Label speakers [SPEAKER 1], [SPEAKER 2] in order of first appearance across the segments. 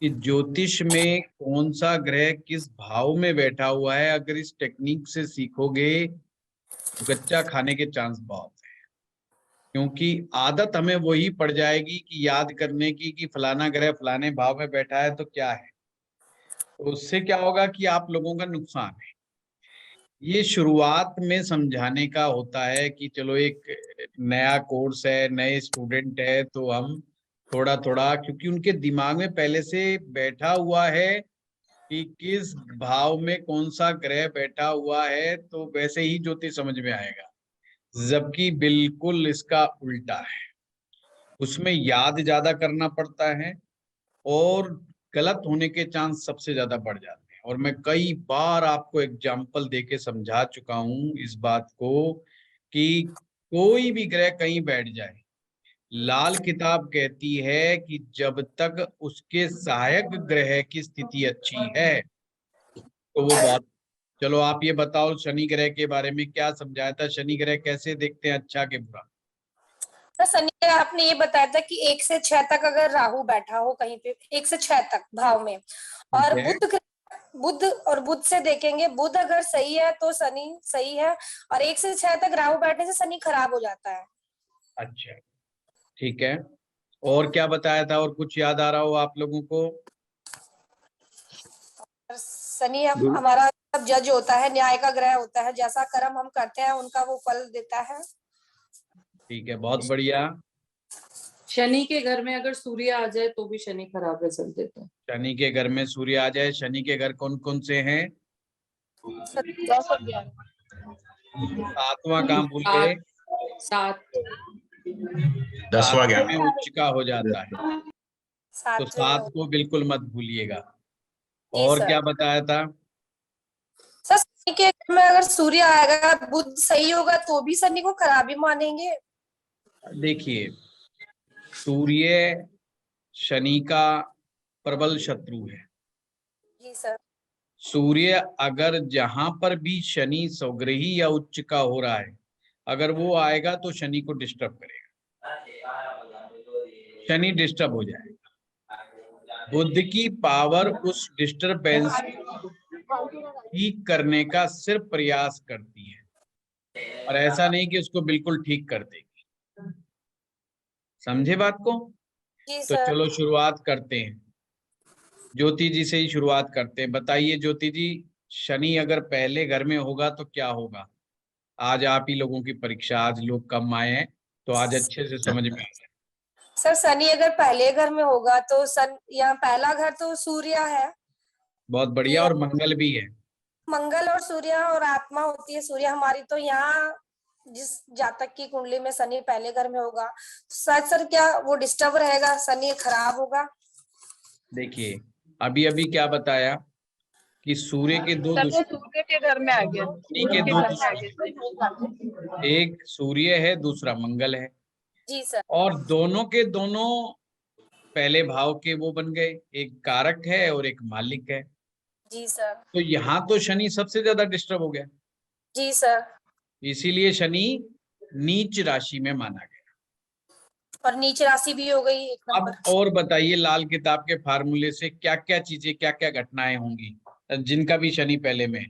[SPEAKER 1] कि ज्योतिष में कौन सा ग्रह किस भाव में बैठा हुआ है, अगर इस टेक्निक से सीखोगे तो गच्चा खाने के चांस बहुत है। क्योंकि आदत हमें वही पड़ जाएगी कि याद करने की कि फलाना ग्रह फलाने भाव में बैठा है तो क्या है, तो उससे क्या होगा कि आप लोगों का नुकसान है। ये शुरुआत में समझाने का होता है कि चलो एक नया कोर्स है, नए स्टूडेंट है, तो हम थोड़ा थोड़ा, क्योंकि उनके दिमाग में पहले से बैठा हुआ है कि किस भाव में कौन सा ग्रह बैठा हुआ है, तो वैसे ही ज्योतिष समझ में आएगा। जबकि बिल्कुल इसका उल्टा है, उसमें याद ज्यादा करना पड़ता है और गलत होने के चांस सबसे ज्यादा बढ़ जाते हैं। और मैं कई बार आपको एग्जाम्पल देके समझा चुका हूं इस बात को कि कोई भी ग्रह कहीं बैठ जाए, लाल किताब कहती है कि जब तक उसके सहायक ग्रह की स्थिति अच्छी है तो वो बहुत। चलो आप ये बताओ, शनि ग्रह के बारे में क्या समझाया था, शनि ग्रह कैसे देखते हैं अच्छा के बुरा?
[SPEAKER 2] तो शनि ग्रह आपने ये बताया था कि 1 से 6 तक अगर राहु बैठा हो कहीं पे 1 से 6 तक भाव में, और
[SPEAKER 1] ठीक है।
[SPEAKER 2] बुध से देखेंगे, बुध अगर सही है तो शनि सही है, और 1 से 6 तक राहु बैठने से शनि खराब हो जाता है।
[SPEAKER 1] अच्छा, ठीक है। और क्या बताया था, और कुछ याद आ रहा हो आप लोगों को?
[SPEAKER 2] शनि हमारा जज होता है, न्याय का ग्रह होता है, जैसा कर्म हम करते हैं उनका वो फल देता है।
[SPEAKER 1] ठीक है, बहुत बढ़िया।
[SPEAKER 3] शनि के घर में अगर सूर्य आ जाए तो भी शनि खराब रिजल्ट देता है।
[SPEAKER 1] शनि के घर में सूर्य आ जाए, शनि के घर कौन कौन से हैं? 7वां काम भूल गए?
[SPEAKER 3] 7
[SPEAKER 4] 10वां
[SPEAKER 1] 7
[SPEAKER 4] ज्ञान
[SPEAKER 1] में उच्च का हो जाता है, तो
[SPEAKER 2] 7वें
[SPEAKER 1] 7
[SPEAKER 2] में।
[SPEAKER 1] को बिल्कुल मत भूलिएगा।
[SPEAKER 2] जी
[SPEAKER 1] और
[SPEAKER 2] सर।
[SPEAKER 1] क्या बताया था?
[SPEAKER 2] सर शनि के घर में अगर सूर्य आएगा, बुध सही होगा तो भी शनि को खराब ही मानेंगे।
[SPEAKER 1] देखिए, सूर्य शनि का प्रबल शत्रु है।
[SPEAKER 2] जी सर।
[SPEAKER 1] सूर्य अगर जहां पर भी शनि स्वग्रही या उच्च का हो रहा है, अगर वो आएगा तो शनि को डिस्टर्ब करेगा, शनि डिस्टर्ब हो जाएगा। बुध की पावर उस डिस्टरबेंस को ठीक करने का सिर्फ प्रयास करती है, और ऐसा नहीं कि उसको बिल्कुल ठीक कर देगी। समझे बात को?
[SPEAKER 2] जी
[SPEAKER 1] तो
[SPEAKER 2] सर।
[SPEAKER 1] चलो शुरुआत करते हैं, ज्योति जी से ही शुरुआत करते हैं। बताइए ज्योति जी, शनि अगर पहले घर में होगा तो क्या होगा? आज आप ही लोगों की परीक्षा, आज लोग कम आए हैं तो आज अच्छे से समझ में आ जाए।
[SPEAKER 2] सर शनि अगर पहले घर में होगा तो सन यहाँ पहला घर तो सूर्य है,
[SPEAKER 1] बहुत बढ़िया, और मंगल भी है।
[SPEAKER 2] मंगल और सूर्य और आत्मा होती है सूर्य हमारी, तो यहाँ जिस जातक की कुंडली में शनि पहले घर में होगा, शायद सर क्या वो डिस्टर्ब रहेगा, शनि खराब होगा।
[SPEAKER 1] देखिए, अभी अभी क्या बताया कि सूर्य के दो
[SPEAKER 5] सर वो
[SPEAKER 1] दुश्मन,
[SPEAKER 5] सूर्य के घर में आ गया,
[SPEAKER 1] शनि के
[SPEAKER 5] सूर्य के
[SPEAKER 1] दो
[SPEAKER 5] घर में आ
[SPEAKER 1] दुश्मन,
[SPEAKER 5] गया।
[SPEAKER 1] एक सूर्य है दूसरा मंगल है,
[SPEAKER 2] जी सर।
[SPEAKER 1] और दोनों के दोनों पहले भाव के वो बन गए, एक कारक है और एक मालिक है।
[SPEAKER 2] जी सर।
[SPEAKER 1] तो यहाँ तो शनि सबसे ज्यादा डिस्टर्ब हो गया,
[SPEAKER 2] जी सर।
[SPEAKER 1] इसीलिए शनि नीच राशि में माना गया।
[SPEAKER 2] और नीच राशि भी हो गई एक
[SPEAKER 1] अब
[SPEAKER 2] नंबर।
[SPEAKER 1] और बताइए, लाल किताब के फार्मूले से क्या क्या चीजें, क्या क्या घटनाएं होंगी जिनका भी शनि पहले में है?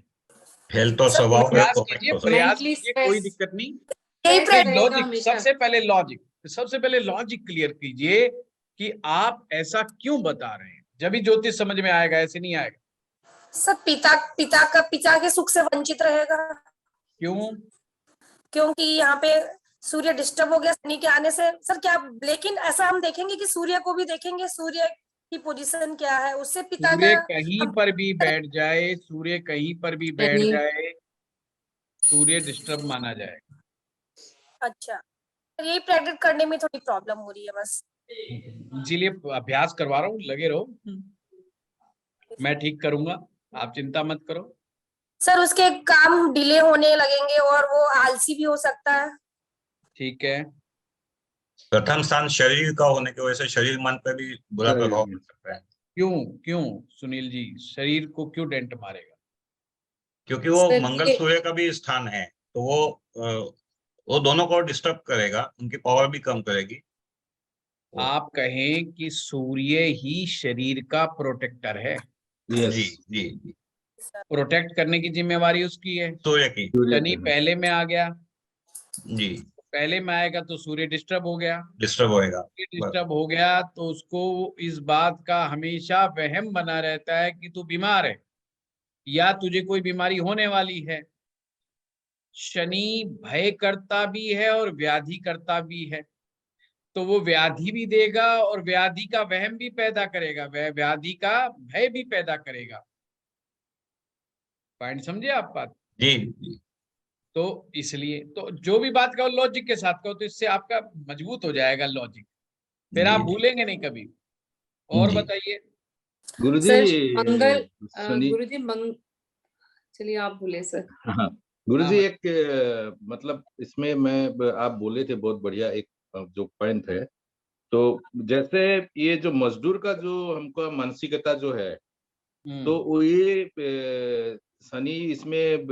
[SPEAKER 4] हेल्थ और
[SPEAKER 2] सर,
[SPEAKER 4] स्वभाव पे
[SPEAKER 1] प्रयास
[SPEAKER 4] तो
[SPEAKER 1] कीजिए,
[SPEAKER 4] effect हो
[SPEAKER 1] प्रयास
[SPEAKER 3] Mentally
[SPEAKER 1] कीजिए,
[SPEAKER 3] stress।
[SPEAKER 1] कोई दिक्कत नहीं।
[SPEAKER 2] यही
[SPEAKER 3] Stress
[SPEAKER 2] प्रैक्टिस
[SPEAKER 3] रहेगा
[SPEAKER 1] लॉजिक,
[SPEAKER 3] हमेशा।
[SPEAKER 1] सबसे पहले लॉजिक क्लियर कीजिए कि आप ऐसा क्यों बता रहे हैं, जब भी ज्योतिष समझ में आएगा, ऐसे नहीं आएगा।
[SPEAKER 2] सर पिता के सुख से वंचित रहेगा,
[SPEAKER 1] क्यों?
[SPEAKER 2] क्योंकि यहाँ पे सूर्य डिस्टर्ब हो गया शनि के आने से। सर क्या, लेकिन ऐसा हम देखेंगे कि सूर्य को भी देखेंगे, सूर्य की पोजीशन क्या है, उससे पिता
[SPEAKER 1] सूर्य
[SPEAKER 2] का
[SPEAKER 1] कहीं पर भी बैठ जाए, सूर्य कहीं पर भी बैठ
[SPEAKER 3] शनि
[SPEAKER 1] जाए, सूर्य डिस्टर्ब माना जाए।
[SPEAKER 2] अच्छा, यही प्रेडिक्ट करने में थोड़ी प्रॉब्लम हो रही है बस।
[SPEAKER 1] इसीलिए अभ्यास करवा रहा हूँ, लगे रहो, मैं ठीक करूंगा, आप चिंता मत करो।
[SPEAKER 2] सर उसके काम डिले होने लगेंगे और वो आलसी भी हो सकता है।
[SPEAKER 1] ठीक है।
[SPEAKER 4] प्रथम स्थान शरीर का होने की वजह से शरीर मन पर भी बुरा प्रभाव पड़ सकता है,
[SPEAKER 1] क्यों क्यों सुनील जी, शरीर को क्यों डेंट मारेगा?
[SPEAKER 4] क्योंकि वो
[SPEAKER 3] सर
[SPEAKER 4] मंगल सूर्य का भी स्थान है, तो वो दोनों को डिस्टर्ब करेगा, उनकी पावर भी कम करेगी।
[SPEAKER 1] आप कहें कि सूर्य ही शरीर का प्रोटेक्टर है,
[SPEAKER 4] जी जी जी,
[SPEAKER 1] प्रोटेक्ट करने की जिम्मेवारी उसकी है।
[SPEAKER 4] सूर्य की,
[SPEAKER 1] शनि पहले में आ गया,
[SPEAKER 4] जी,
[SPEAKER 1] पहले में आएगा तो सूर्य डिस्टर्ब हो गया,
[SPEAKER 4] डिस्टर्ब होएगा।
[SPEAKER 1] डिस्टर्ब हो गया तो उसको इस बात का हमेशा वहम बना रहता है कि तू बीमार है या तुझे कोई बीमारी होने वाली है। शनि भय करता भी है और व्याधि करता भी है, तो वो व्याधि भी देगा और व्याधि का वहम भी पैदा करेगा, वह व्याधि का भय भी पैदा करेगा। पॉइंट समझे आप बात?
[SPEAKER 4] जी जी,
[SPEAKER 1] तो इसलिए तो जो भी बात कहो लॉजिक के साथ कहो, तो इससे आपका मजबूत हो जाएगा लॉजिक, फिर आप
[SPEAKER 4] जी,
[SPEAKER 1] भूलेंगे नहीं कभी। और
[SPEAKER 4] जी।
[SPEAKER 1] बताइए।
[SPEAKER 5] गुरुजी
[SPEAKER 3] सर मंगल
[SPEAKER 5] शनि,
[SPEAKER 3] गुरुजी चलिए आप बोले सर।
[SPEAKER 5] हाँ गुरुजी
[SPEAKER 1] हाँ,
[SPEAKER 5] एक मतलब इसमें मैं आप बोले थे बहुत बढ़िया एक जो पॉइंट है, तो जैसे ये जो मजदूर का जो हमको मानसिकता जो है, तो वो ये शनि इसमें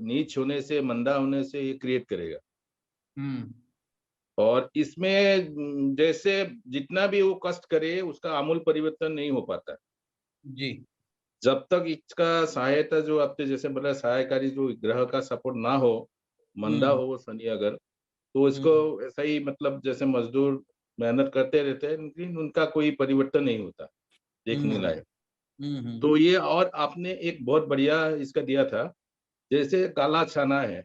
[SPEAKER 5] नीच होने से, मंदा होने से ये क्रिएट करेगा।
[SPEAKER 1] हम्म,
[SPEAKER 5] और इसमें जैसे जितना भी वो कष्ट करे उसका आमूल परिवर्तन नहीं हो पाता।
[SPEAKER 1] जी,
[SPEAKER 5] जब तक इसका सहायता जो आपने जैसे बोला सहायकारी जो ग्रह का सपोर्ट ना हो, मंदा हो वो शनि अगर, तो इसको ऐसा ही मतलब जैसे मजदूर मेहनत करते रहते हैं लेकिन उनका कोई परिवर्तन नहीं होता देखने लायक। तो ये और आपने एक बहुत बढ़िया इसका दिया था, जैसे काला छाना है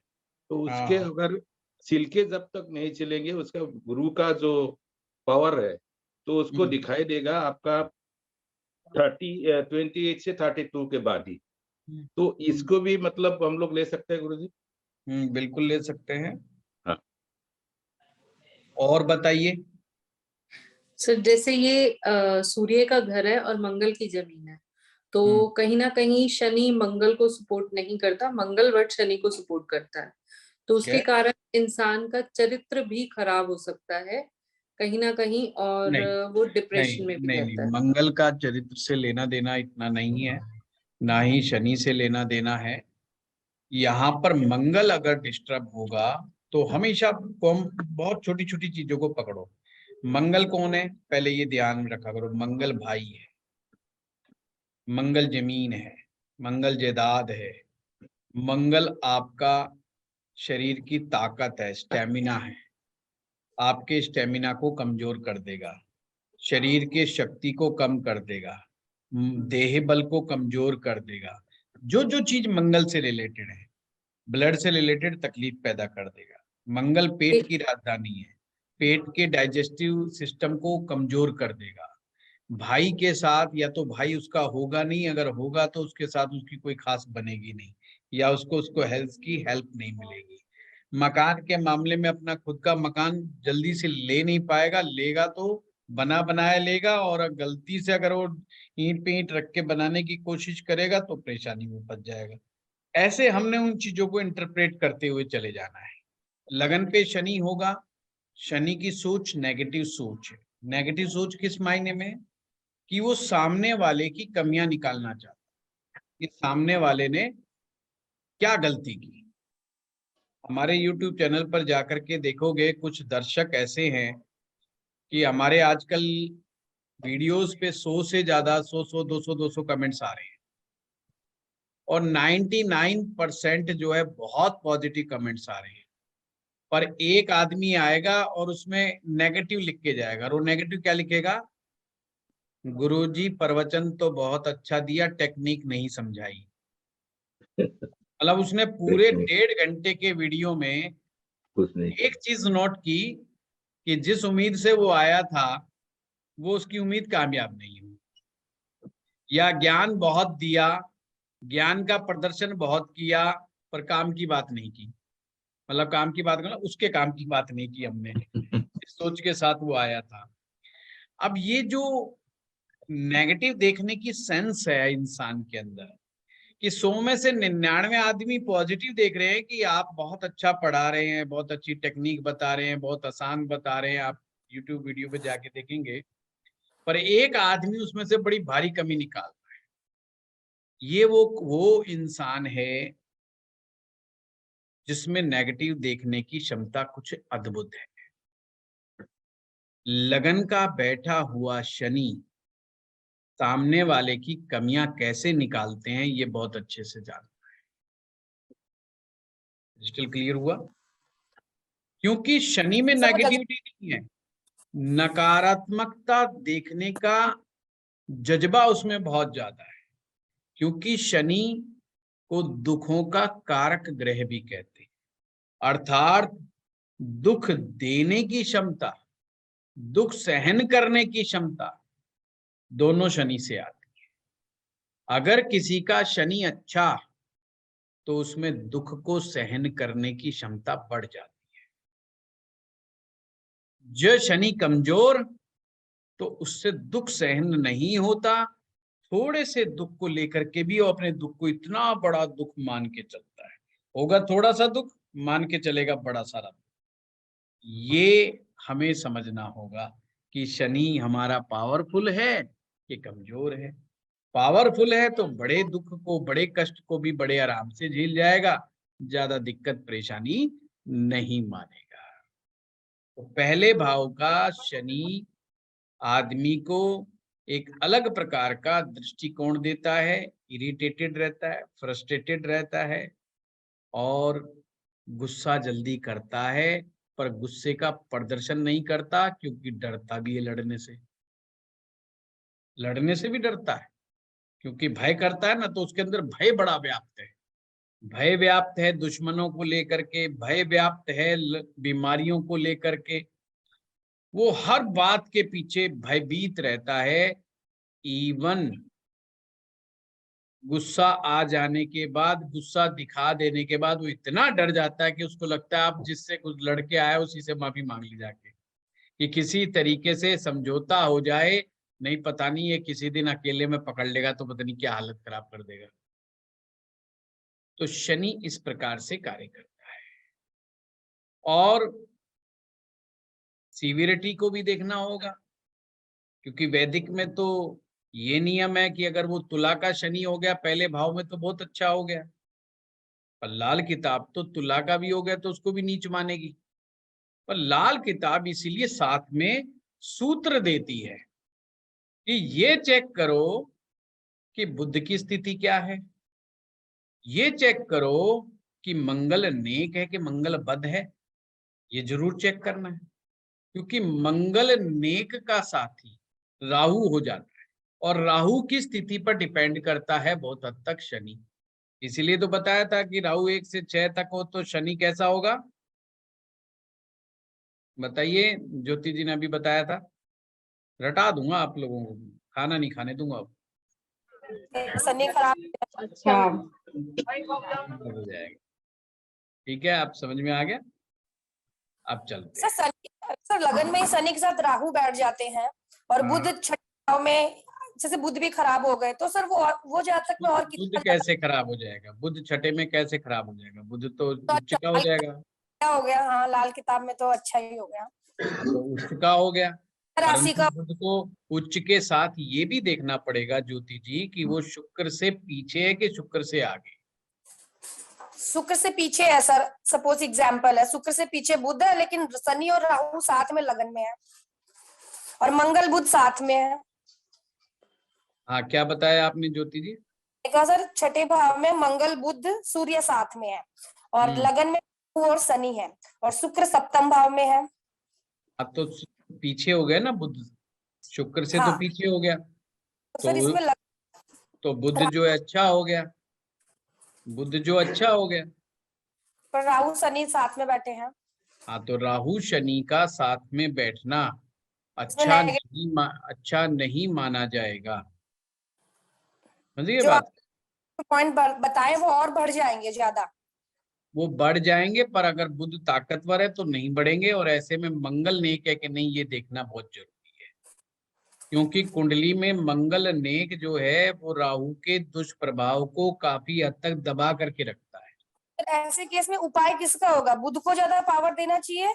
[SPEAKER 5] तो उसके
[SPEAKER 1] हाँ,
[SPEAKER 5] अगर छिलके जब तक नहीं चलेंगे उसका गुरु का जो पावर है तो उसको दिखाई देगा आपका 28 से 32 के बाद ही। तो इसको भी मतलब हम लोग ले सकते हैं गुरुजी?
[SPEAKER 1] बिल्कुल ले सकते हैं।
[SPEAKER 5] हाँ।
[SPEAKER 1] और बताइए।
[SPEAKER 3] सर जैसे ये सूर्य का घर है और मंगल की जमीन है, तो
[SPEAKER 1] हम्म,
[SPEAKER 3] कहीं ना कहीं शनि मंगल को सपोर्ट नहीं करता, मंगल वट शनि को सपोर्ट करता है, तो उसके
[SPEAKER 1] क्या?
[SPEAKER 3] कारण इंसान का चरित्र भी खराब हो सकता है कहीं ना कहीं, और
[SPEAKER 1] नहीं,
[SPEAKER 3] वो
[SPEAKER 1] नहीं,
[SPEAKER 3] डिप्रेशन में भी
[SPEAKER 1] नहीं,
[SPEAKER 3] रहता
[SPEAKER 1] नहीं,
[SPEAKER 3] है।
[SPEAKER 1] मंगल का चरित्र से लेना देना इतना नहीं है, ना ही शनि से लेना देना है। यहाँ पर मंगल अगर डिस्टर्ब होगा तो हमेशा कौन बहुत छोटी छोटी चीजों को पकड़ो। मंगल कौन है पहले ये ध्यान में रखा करो, मंगल भाई है, मंगल जमीन है, मंगल जायदाद है, मंगल आपका शरीर की ताकत है, स्टेमिना है, आपके स्टेमिना को कमजोर कर देगा, शरीर के शक्ति को कम कर देगा, देह बल को कमजोर कर देगा। जो जो चीज मंगल से रिलेटेड है, ब्लड से रिलेटेड तकलीफ पैदा कर देगा। मंगल पेट की राजधानी है, पेट के डाइजेस्टिव सिस्टम को कमजोर कर देगा। भाई के साथ या तो भाई उसका होगा नहीं, अगर होगा तो उसके साथ उसकी कोई खास बनेगी नहीं, या उसको उसको हेल्थ की हेल्प नहीं मिलेगी। मकान के मामले में अपना खुद का मकान जल्दी से ले नहीं पाएगा, लेगा तो बना बनाया लेगा, और गलती से अगर वो ईंट पे ईंट रख के बनाने की कोशिश करेगा तो परेशानी में फंस जाएगा। ऐसे हमने उन चीजों को इंटरप्रेट करते हुए चले जाना है। लगन पे शनि होगा, शनि की सोच नेगेटिव सोच है। नेगेटिव सोच किस मायने में? कि वो सामने वाले की कमियां निकालना चाहता है कि सामने वाले ने क्या गलती की। हमारे YouTube चैनल पर जाकर के देखोगे कुछ दर्शक ऐसे हैं कि हमारे आजकल वीडियोस पे 100 से ज्यादा 100 200 कमेंट्स आ रहे हैं, और 99% जो है बहुत पॉजिटिव कमेंट्स आ रहे हैं, पर एक आदमी आएगा और उसमें नेगेटिव लिख के जाएगा। और वो नेगेटिव क्या लिखेगा? गुरुजी प्रवचन तो बहुत अच्छा दिया, टेक्निक नहीं समझाई। मतलब उसने पूरे 1.5 घंटे के वीडियो में
[SPEAKER 5] कुछ नहीं।
[SPEAKER 1] एक चीज नोट की कि जिस उम्मीद से वो आया था वो उसकी उम्मीद कामयाब नहीं हुई, या ज्ञान बहुत दिया, ज्ञान का प्रदर्शन बहुत किया, पर काम की बात नहीं की। मतलब काम की बात करना, उसके काम की बात नहीं की हमने, इस सोच के साथ वो आया था। अब ये जो नेगेटिव देखने की सेंस है इंसान के अंदर, कि 100 में से 99 आदमी पॉजिटिव देख रहे हैं कि आप बहुत अच्छा पढ़ा रहे हैं, बहुत अच्छी टेक्निक बता रहे हैं, बहुत आसान बता रहे हैं, आप YouTube वीडियो पे जाके देखेंगे, पर एक आदमी उसमें से बड़ी भारी कमी निकाल रहा है। ये वो इंसान है जिसमें नेगेटिव देखने की क्षमता कुछ अद्भुत है। लगन का बैठा हुआ शनि सामने वाले की कमियां कैसे निकालते हैं ये बहुत अच्छे से जानता है। डिजिटल क्लियर हुआ? क्योंकि शनि में
[SPEAKER 2] समझ गई।
[SPEAKER 1] नेगेटिविटी नहीं है, नकारात्मकता देखने का जज्बा उसमें बहुत ज्यादा है। क्योंकि शनि को दुखों का कारक ग्रह भी कहते हैं, अर्थात दुख देने की क्षमता, दुख सहन करने की क्षमता दोनों शनि से आती है। अगर किसी का शनि अच्छा तो उसमें दुख को सहन करने की क्षमता बढ़ जाती है। जो शनि कमजोर तो उससे दुख सहन नहीं होता, थोड़े से दुख को लेकर के भी वो अपने दुख को इतना बड़ा दुख मान के चलता है। होगा थोड़ा सा दुख, मान के चलेगा बड़ा सारा दुख। ये हमें समझना होगा कि शनि हमारा पावरफुल है कि कमजोर है। पावरफुल है तो बड़े दुख को, बड़े कष्ट को भी बड़े आराम से झेल जाएगा, ज्यादा दिक्कत परेशानी नहीं मानेगा। तो पहले भाव का शनि आदमी को एक अलग प्रकार का दृष्टिकोण देता है, इरिटेटेड रहता है, फ्रस्ट्रेटेड रहता है और गुस्सा जल्दी करता है, पर गुस्से का प्रदर्शन नहीं करता क्योंकि डरता भी है लड़ने से। लड़ने से भी डरता है क्योंकि भय करता है ना, तो उसके अंदर भय बड़ा व्याप्त है। भय व्याप्त है दुश्मनों को लेकर के, भय व्याप्त है बीमारियों को लेकर के। वो हर बात के पीछे भयभीत रहता है। इवन गुस्सा आ जाने के बाद, गुस्सा दिखा देने के बाद वो इतना डर जाता है कि उसको लगता है आप जिससे कुछ लड़के आए उसी से माफी मांग ली जाके, कि किसी तरीके से समझौता हो जाए। नहीं, पता नहीं ये किसी दिन अकेले में पकड़ लेगा तो पता नहीं क्या हालत खराब कर देगा। तो शनि इस प्रकार से कार्य करता है। और सीवियरिटी को भी देखना होगा, क्योंकि वैदिक में तो ये नियम है कि अगर वो तुला का शनि हो गया पहले भाव में तो बहुत अच्छा हो गया, पर लाल किताब तो तुला का भी हो गया तो उसको भी नीच मानेगी। पर लाल किताब इसीलिए साथ में सूत्र देती है कि ये चेक करो कि बुध की स्थिति क्या है, ये चेक करो कि मंगल नेक है कि मंगल बद है, ये जरूर चेक करना है। क्योंकि मंगल नेक का साथी राहु हो जाता है और राहु की स्थिति पर डिपेंड करता है बहुत हद तक शनि। इसीलिए तो बताया था कि राहु 1 से 6 तक हो तो शनि कैसा होगा, बताइए। ज्योति जी ने अभी बताया था, रटा दूंगा आप लोगों को, खाना नहीं खाने दूंगा अब।
[SPEAKER 2] शनि खराब।
[SPEAKER 3] अच्छा,
[SPEAKER 1] हो जाएगा, ठीक है, आप समझ में आ गया। अब चलते
[SPEAKER 2] सर
[SPEAKER 1] हैं।
[SPEAKER 2] सर लगन में ही शनि के साथ राहु बैठ जाते हैं और
[SPEAKER 1] हाँ।
[SPEAKER 2] बुध छठे भाव में, जैसे बुध भी खराब हो गए तो सर वो जातक में और
[SPEAKER 1] बुध
[SPEAKER 2] कितना
[SPEAKER 1] कैसे खराब हो जाएगा, बुध छठे में कैसे खराब हो जाएगा, बुध तो उच्च का हो
[SPEAKER 2] लाल
[SPEAKER 1] जाएगा।
[SPEAKER 2] क्या हो गया? हाँ, लाल किताब में तो अच्छा ही हो गया।
[SPEAKER 1] तो उच्च का हो गया,
[SPEAKER 2] राशि
[SPEAKER 1] परंतु
[SPEAKER 2] का
[SPEAKER 1] बुध को उच्च के साथ ये भी देखना पड़ेगा ज्योति जी कि वो शुक्र से पीछे है कि शुक्र से आगे।
[SPEAKER 2] शुक्र से पीछे है सर, सपोज एग्जाम्पल है, शुक्र से पीछे बुध है लेकिन शनि और राहु साथ में लगन में है और मंगल बुध साथ में है।
[SPEAKER 1] हाँ, क्या बताया आपने ज्योति जी?
[SPEAKER 2] देखा सर, छठे भाव में मंगल बुध सूर्य साथ में है और लगन में राहु और शनि है और शुक्र सप्तम भाव में है।
[SPEAKER 1] अब तो पीछे हो गया ना बुध, शुक्र से तो
[SPEAKER 2] हाँ,
[SPEAKER 1] पीछे हो गया,
[SPEAKER 2] तो सर इसमें
[SPEAKER 1] तो बुध जो है अच्छा हो गया, बुध जो अच्छा हो गया।
[SPEAKER 2] पर राहु शनि साथ में बैठे हैं।
[SPEAKER 1] हाँ, तो राहु शनि का साथ में बैठना
[SPEAKER 2] इसमें
[SPEAKER 1] अच्छा नहीं माना जाएगा, समझिए
[SPEAKER 2] जो
[SPEAKER 1] बात।
[SPEAKER 2] आप पॉइंट बताए वो और बढ़ जाएंगे ज्यादा।
[SPEAKER 1] वो बढ़ जाएंगे, पर अगर बुध ताकतवर है तो नहीं बढ़ेंगे, और ऐसे में मंगल नेक है कि नहीं ये देखना बहुत जरूरी है। क्योंकि कुंडली में मंगल नेक जो है वो राहु के दुष्प्रभाव को काफी हद तक दबा करके रखता है।
[SPEAKER 2] ऐसे केस में उपाय किसका होगा? बुध को ज्यादा पावर देना चाहिए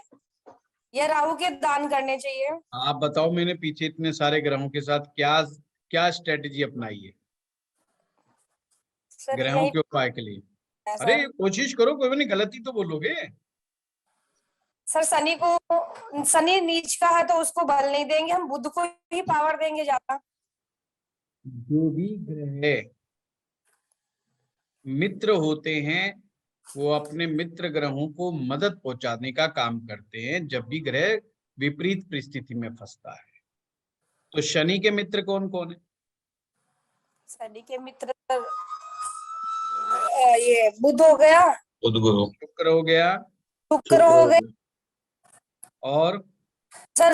[SPEAKER 2] या राहु के दान करने चाहिए?
[SPEAKER 1] आप बताओ, मैंने पीछे इतने सारे ग्रहों के साथ क्या क्या स्ट्रेटेजी अपनाई है
[SPEAKER 2] सर
[SPEAKER 1] ग्रहों
[SPEAKER 2] यही
[SPEAKER 1] के उपाय के लिए?
[SPEAKER 2] है
[SPEAKER 1] अरे
[SPEAKER 2] सर।
[SPEAKER 1] कोशिश करो, कोई नहीं, गलती तो बोलोगे।
[SPEAKER 2] सर शनि नीच का है तो उसको बल नहीं देंगे, हम बुध को ही पावर देंगे ज्यादा।
[SPEAKER 1] जो भी ग्रह मित्र होते हैं वो अपने मित्र ग्रहों को मदद पहुंचाने का काम करते हैं जब भी ग्रह विपरीत परिस्थिति में फंसता है। तो शनि के मित्र कौन कौन है?
[SPEAKER 2] शनि के मित्र ये बुध हो गया,
[SPEAKER 4] बुध गुरु।
[SPEAKER 1] शुक्र हो गया,
[SPEAKER 2] शुक्र हो गया,
[SPEAKER 1] और
[SPEAKER 2] सर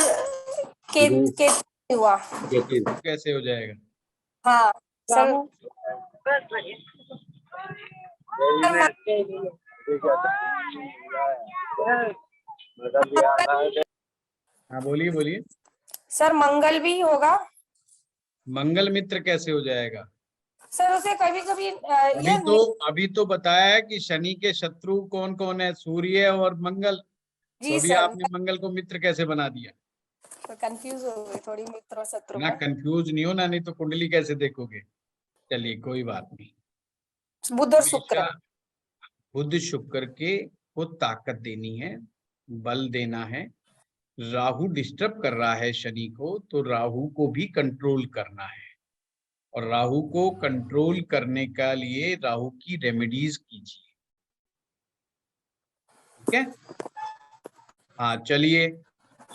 [SPEAKER 2] केतु हुआ।
[SPEAKER 1] केतु कैसे हो जाएगा?
[SPEAKER 2] हाँ सर,
[SPEAKER 1] हाँ बोलिए बोलिए।
[SPEAKER 2] सर मंगल भी होगा।
[SPEAKER 1] मंगल मित्र कैसे हो जाएगा?
[SPEAKER 2] सर उसे कभी कभी
[SPEAKER 1] अभी तो बताया है कि शनि के शत्रु कौन कौन है, सूर्य और मंगल। तो
[SPEAKER 2] जी
[SPEAKER 1] अभी
[SPEAKER 2] सर,
[SPEAKER 1] आपने मंगल को मित्र कैसे बना दिया?
[SPEAKER 2] कंफ्यूज हो गई थोड़ी मित्र और शत्रु
[SPEAKER 1] ना
[SPEAKER 2] में।
[SPEAKER 1] कंफ्यूज नहीं हो ना, नहीं तो कुंडली कैसे देखोगे। चलिए कोई बात नहीं।
[SPEAKER 2] बुध और शुक्र।
[SPEAKER 1] हमेशा बुध शुक्र के को ताकत देनी है, बल देना है। राहु डिस्टर्ब कर रहा है शनि को, तो राहु को भी कंट्रोल करना है, और राहु को कंट्रोल करने का लिए राहु की रेमेडीज कीजिए। ठीक है। हाँ चलिए,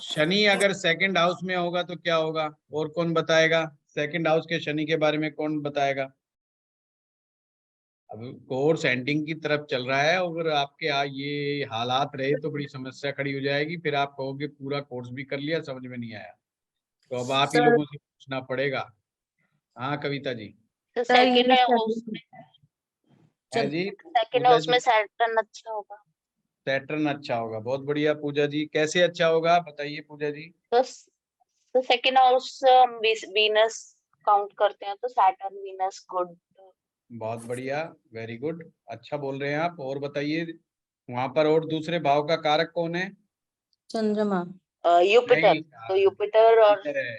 [SPEAKER 1] शनि अगर सेकंड हाउस में होगा तो क्या होगा, और कौन बताएगा? सेकंड हाउस के शनि के बारे में कौन बताएगा? अब कोर्स एंडिंग की तरफ चल रहा है, अगर आपके ये हालात रहे तो बड़ी समस्या खड़ी हो जाएगी, फिर आप कहोगे पूरा कोर्स भी कर लिया समझ में नहीं आया। तो अब आप ही
[SPEAKER 3] सर
[SPEAKER 1] लोगों से पूछना पड़ेगा। हाँ कविता जी।
[SPEAKER 6] तो
[SPEAKER 3] सर
[SPEAKER 6] सेकंड
[SPEAKER 3] ये
[SPEAKER 6] है
[SPEAKER 3] शनि-
[SPEAKER 6] उसमें,
[SPEAKER 1] है जी।
[SPEAKER 6] सेकंड है
[SPEAKER 1] पूजा
[SPEAKER 6] उसमें
[SPEAKER 1] जी,
[SPEAKER 6] सैटर्न अच्छा होगा।
[SPEAKER 1] सैटर्न अच्छा होगा, बहुत बढ़िया। पूजा जी कैसे अच्छा होगा बताइए पूजा जी।
[SPEAKER 6] तो सेकंड हाउस वीनस काउंट करते हैं तो सैटर्न वीनस गुड।
[SPEAKER 1] बहुत बढ़िया, वेरी गुड, अच्छा बोल रहे हैं आप। और बताइए वहां पर और दूसरे भाव का कारक कौन है?
[SPEAKER 3] चंद्रमा।
[SPEAKER 6] यूपिटर,
[SPEAKER 1] नहीं,
[SPEAKER 6] तो यूपिटर और
[SPEAKER 1] जुपिटर है।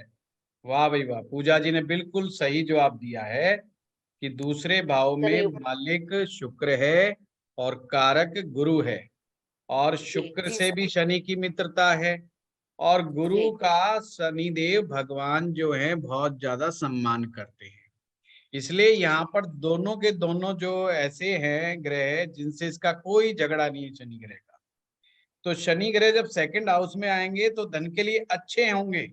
[SPEAKER 1] वाह भाई वाह, पूजा जी ने बिल्कुल सही जवाब दिया है कि दूसरे भाव में मालिक शुक्र है और कारक गुरु है, और शुक्र
[SPEAKER 2] जी
[SPEAKER 1] से
[SPEAKER 2] सर।
[SPEAKER 1] भी शनि की मित्रता है, और गुरु
[SPEAKER 6] जी।
[SPEAKER 1] का शनिदेव भगवान जो है बहुत ज्यादा सम्मान करते हैं। इसलिए यहाँ पर दोनों के दोनों जो ऐसे हैं ग्रह जिनसे इसका कोई झगड़ा नहीं है शनि ग्रह का। तो शनि ग्रह जब सेकंड हाउस में आएंगे तो धन के लिए अच्छे होंगे,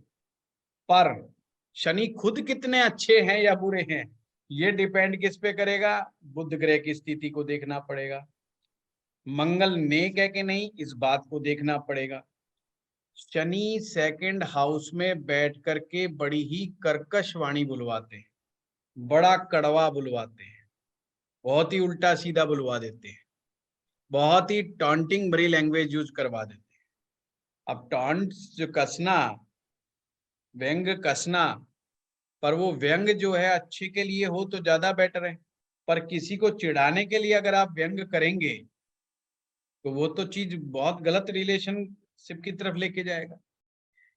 [SPEAKER 1] पर शनि खुद कितने अच्छे हैं या बुरे हैं ये डिपेंड किस पे करेगा? बुध ग्रह की स्थिति को देखना पड़ेगा। मंगल नेक है कि नहीं इस बात को देखना पड़ेगा। शनि सेकंड हाउस में बैठ करके बड़ी ही कर्कश वाणी बुलवाते हैं, बड़ा कड़वा बुलवाते हैं, बहुत ही उल्टा सीधा बुलवा देते हैं, बहुत ही टॉन्टिंग भरी लैंग्वेज यूज करवा देते हैं। अब टॉन्ट जो कसना, व्यंग कसना, पर वो व्यंग जो है अच्छे के लिए हो तो ज्यादा बेटर है, पर किसी को चिढ़ाने के लिए अगर आप व्यंग करेंगे तो वो तो चीज बहुत गलत रिलेशनशिप की तरफ लेके जाएगा।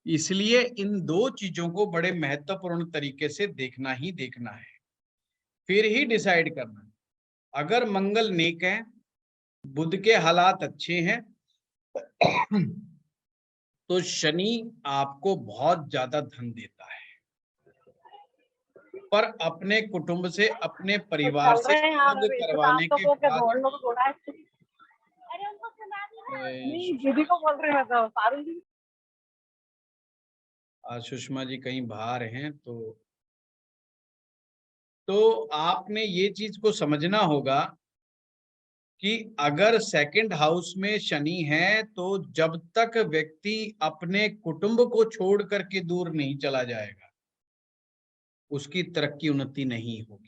[SPEAKER 1] इसलिए इन दो चीजों को बड़े महत्वपूर्ण तरीके से देखना ही देखना है, फिर ही डिसाइड करना है। अगर मंगल नेक है, बुध के हालात अच्छे हैं, तो शनि आपको बहुत ज्यादा धन देता है, पर अपने कुटुंब से, अपने परिवार से अलग करवाने के बाद सुषमा जी कहीं बाहर हैं, तो आपने ये चीज को समझना होगा कि अगर सेकंड हाउस में शनि है तो जब तक व्यक्ति अपने कुटुंब को छोड़ करके दूर नहीं चला जाएगा उसकी तरक्की उन्नति नहीं होगी।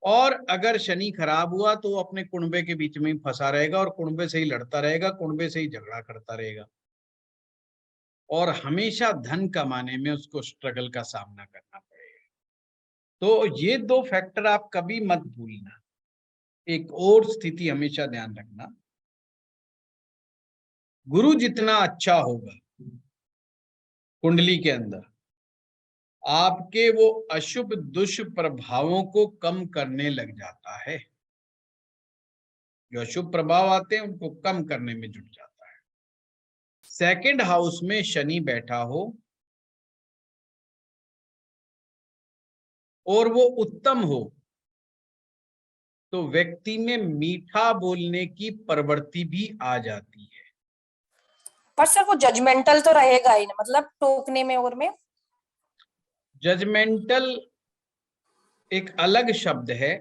[SPEAKER 1] और अगर शनि खराब हुआ तो अपने कुनबे के बीच में ही फंसा रहेगा, और कुनबे से ही लड़ता रहेगा, कुनबे से ही झगड़ा करता रहेगा, और हमेशा धन कमाने में उसको स्ट्रगल का सामना करना पड़ेगा। तो ये दो फैक्टर आप कभी मत भूलना। एक और स्थिति हमेशा ध्यान रखना, गुरु जितना अच्छा होगा कुंडली के अंदर, आपके वो अशुभ दुष्प्रभावों को कम करने लग जाता है। जो अशुभ प्रभाव आते हैं उनको कम करने में जुट जाता है। सेकंड हाउस में शनि बैठा हो और वो उत्तम हो तो व्यक्ति में मीठा बोलने की प्रवृत्ति भी आ जाती है।
[SPEAKER 2] पर सर वो जजमेंटल तो रहेगा ही ना, मतलब टोकने में और में।
[SPEAKER 1] जजमेंटल एक अलग शब्द है,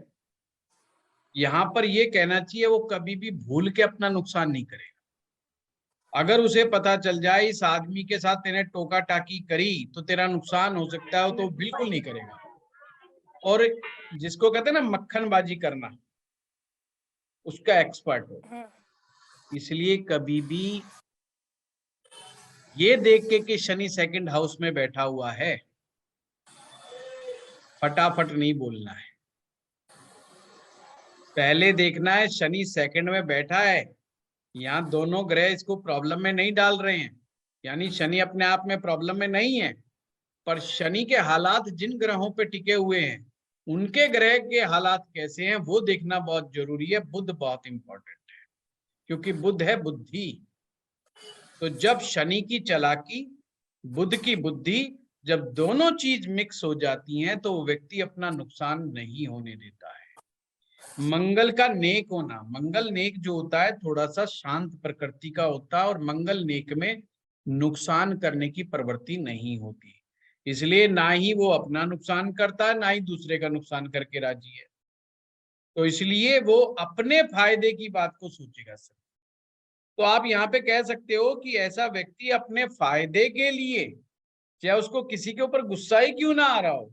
[SPEAKER 1] यहां पर ये कहना चाहिए वो कभी भी भूल के अपना नुकसान नहीं करेगा। अगर उसे पता चल जाए इस आदमी के साथ तेने टोका टाकी करी तो तेरा नुकसान हो सकता है, तो बिल्कुल नहीं करेगा। और जिसको कहते हैं ना मक्खनबाजी करना, उसका एक्सपर्ट हो। इसलिए कभी भी ये देख के कि शनि सेकंड हाउस में बैठा हुआ है, फटाफट नहीं बोलना है। पहले देखना है शनि सेकंड में बैठा है, यहाँ दोनों ग्रह इसको प्रॉब्लम में नहीं डाल रहे हैं, यानी शनि अपने आप में प्रॉब्लम में नहीं है, पर शनि के हालात जिन ग्रहों पे टिके हुए हैं उनके ग्रह के हालात कैसे हैं वो देखना बहुत जरूरी है। बुध बहुत इंपॉर्टेंट है, क्योंकि बुध है बुद्धि। तो जब शनि की चालाकी, बुध की बुद्धि, जब दोनों चीज मिक्स हो जाती हैं तो वो व्यक्ति अपना नुकसान नहीं होने देता है। मंगल का नेक होना, मंगल नेक जो होता है थोड़ा सा शांत प्रकृति का होता है, और मंगल नेक में नुकसान करने की प्रवृत्ति नहीं होती, इसलिए ना ही वो अपना नुकसान करता है ना ही दूसरे का नुकसान करके राजी है। तो इसलिए वो अपने फायदे की बात को सोचेगा सर। तो आप यहाँ पे कह सकते हो कि ऐसा व्यक्ति अपने फायदे के लिए, चाहे उसको किसी के ऊपर गुस्सा ही क्यों ना आ रहा हो,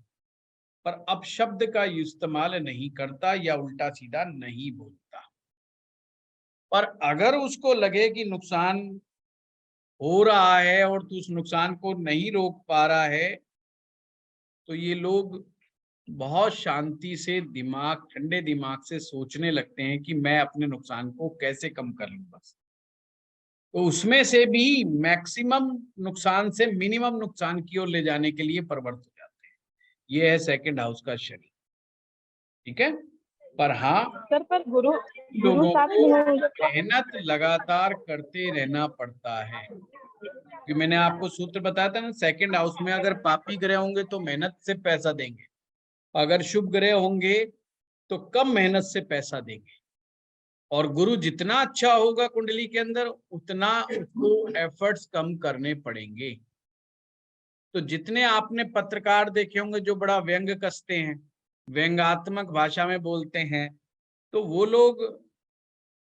[SPEAKER 1] पर अपशब्द का इस्तेमाल नहीं करता या उल्टा सीधा नहीं बोलता। पर अगर उसको लगे कि नुकसान हो रहा है और तू उस नुकसान को नहीं रोक पा रहा है, तो ये लोग बहुत शांति से दिमाग, ठंडे दिमाग से सोचने लगते हैं कि मैं अपने नुकसान को कैसे कम कर लूं बस। तो उसमें से भी मैक्सिमम नुकसान से मिनिमम नुकसान की ओर ले जाने के लिए प्रवृत्त हो जाते हैं। ये है सेकंड हाउस का शनि, ठीक है। पर हाँ,
[SPEAKER 7] सर पर गुरु गुरु
[SPEAKER 1] लोगों
[SPEAKER 7] साथ
[SPEAKER 1] को
[SPEAKER 7] में होंगे तो
[SPEAKER 1] मेहनत लगातार करते रहना पड़ता है, कि मैंने आपको सूत्र बताया था ना, सेकंड हाउस में अगर पापी ग्रह होंगे तो मेहनत से पैसा देंगे, अगर शुभ ग्रह होंगे तो कम मेहनत से पैसा देंगे। और गुरु जितना अच्छा होगा कुंडली के अंदर उतना उसको एफर्ट्स कम करने पड़ेंगे। तो जितने आपने पत्रकार देखे होंगे जो बड़ा व्यंग कसते हैं, व्यंग्यात्मक भाषा में बोलते हैं, तो वो लोग,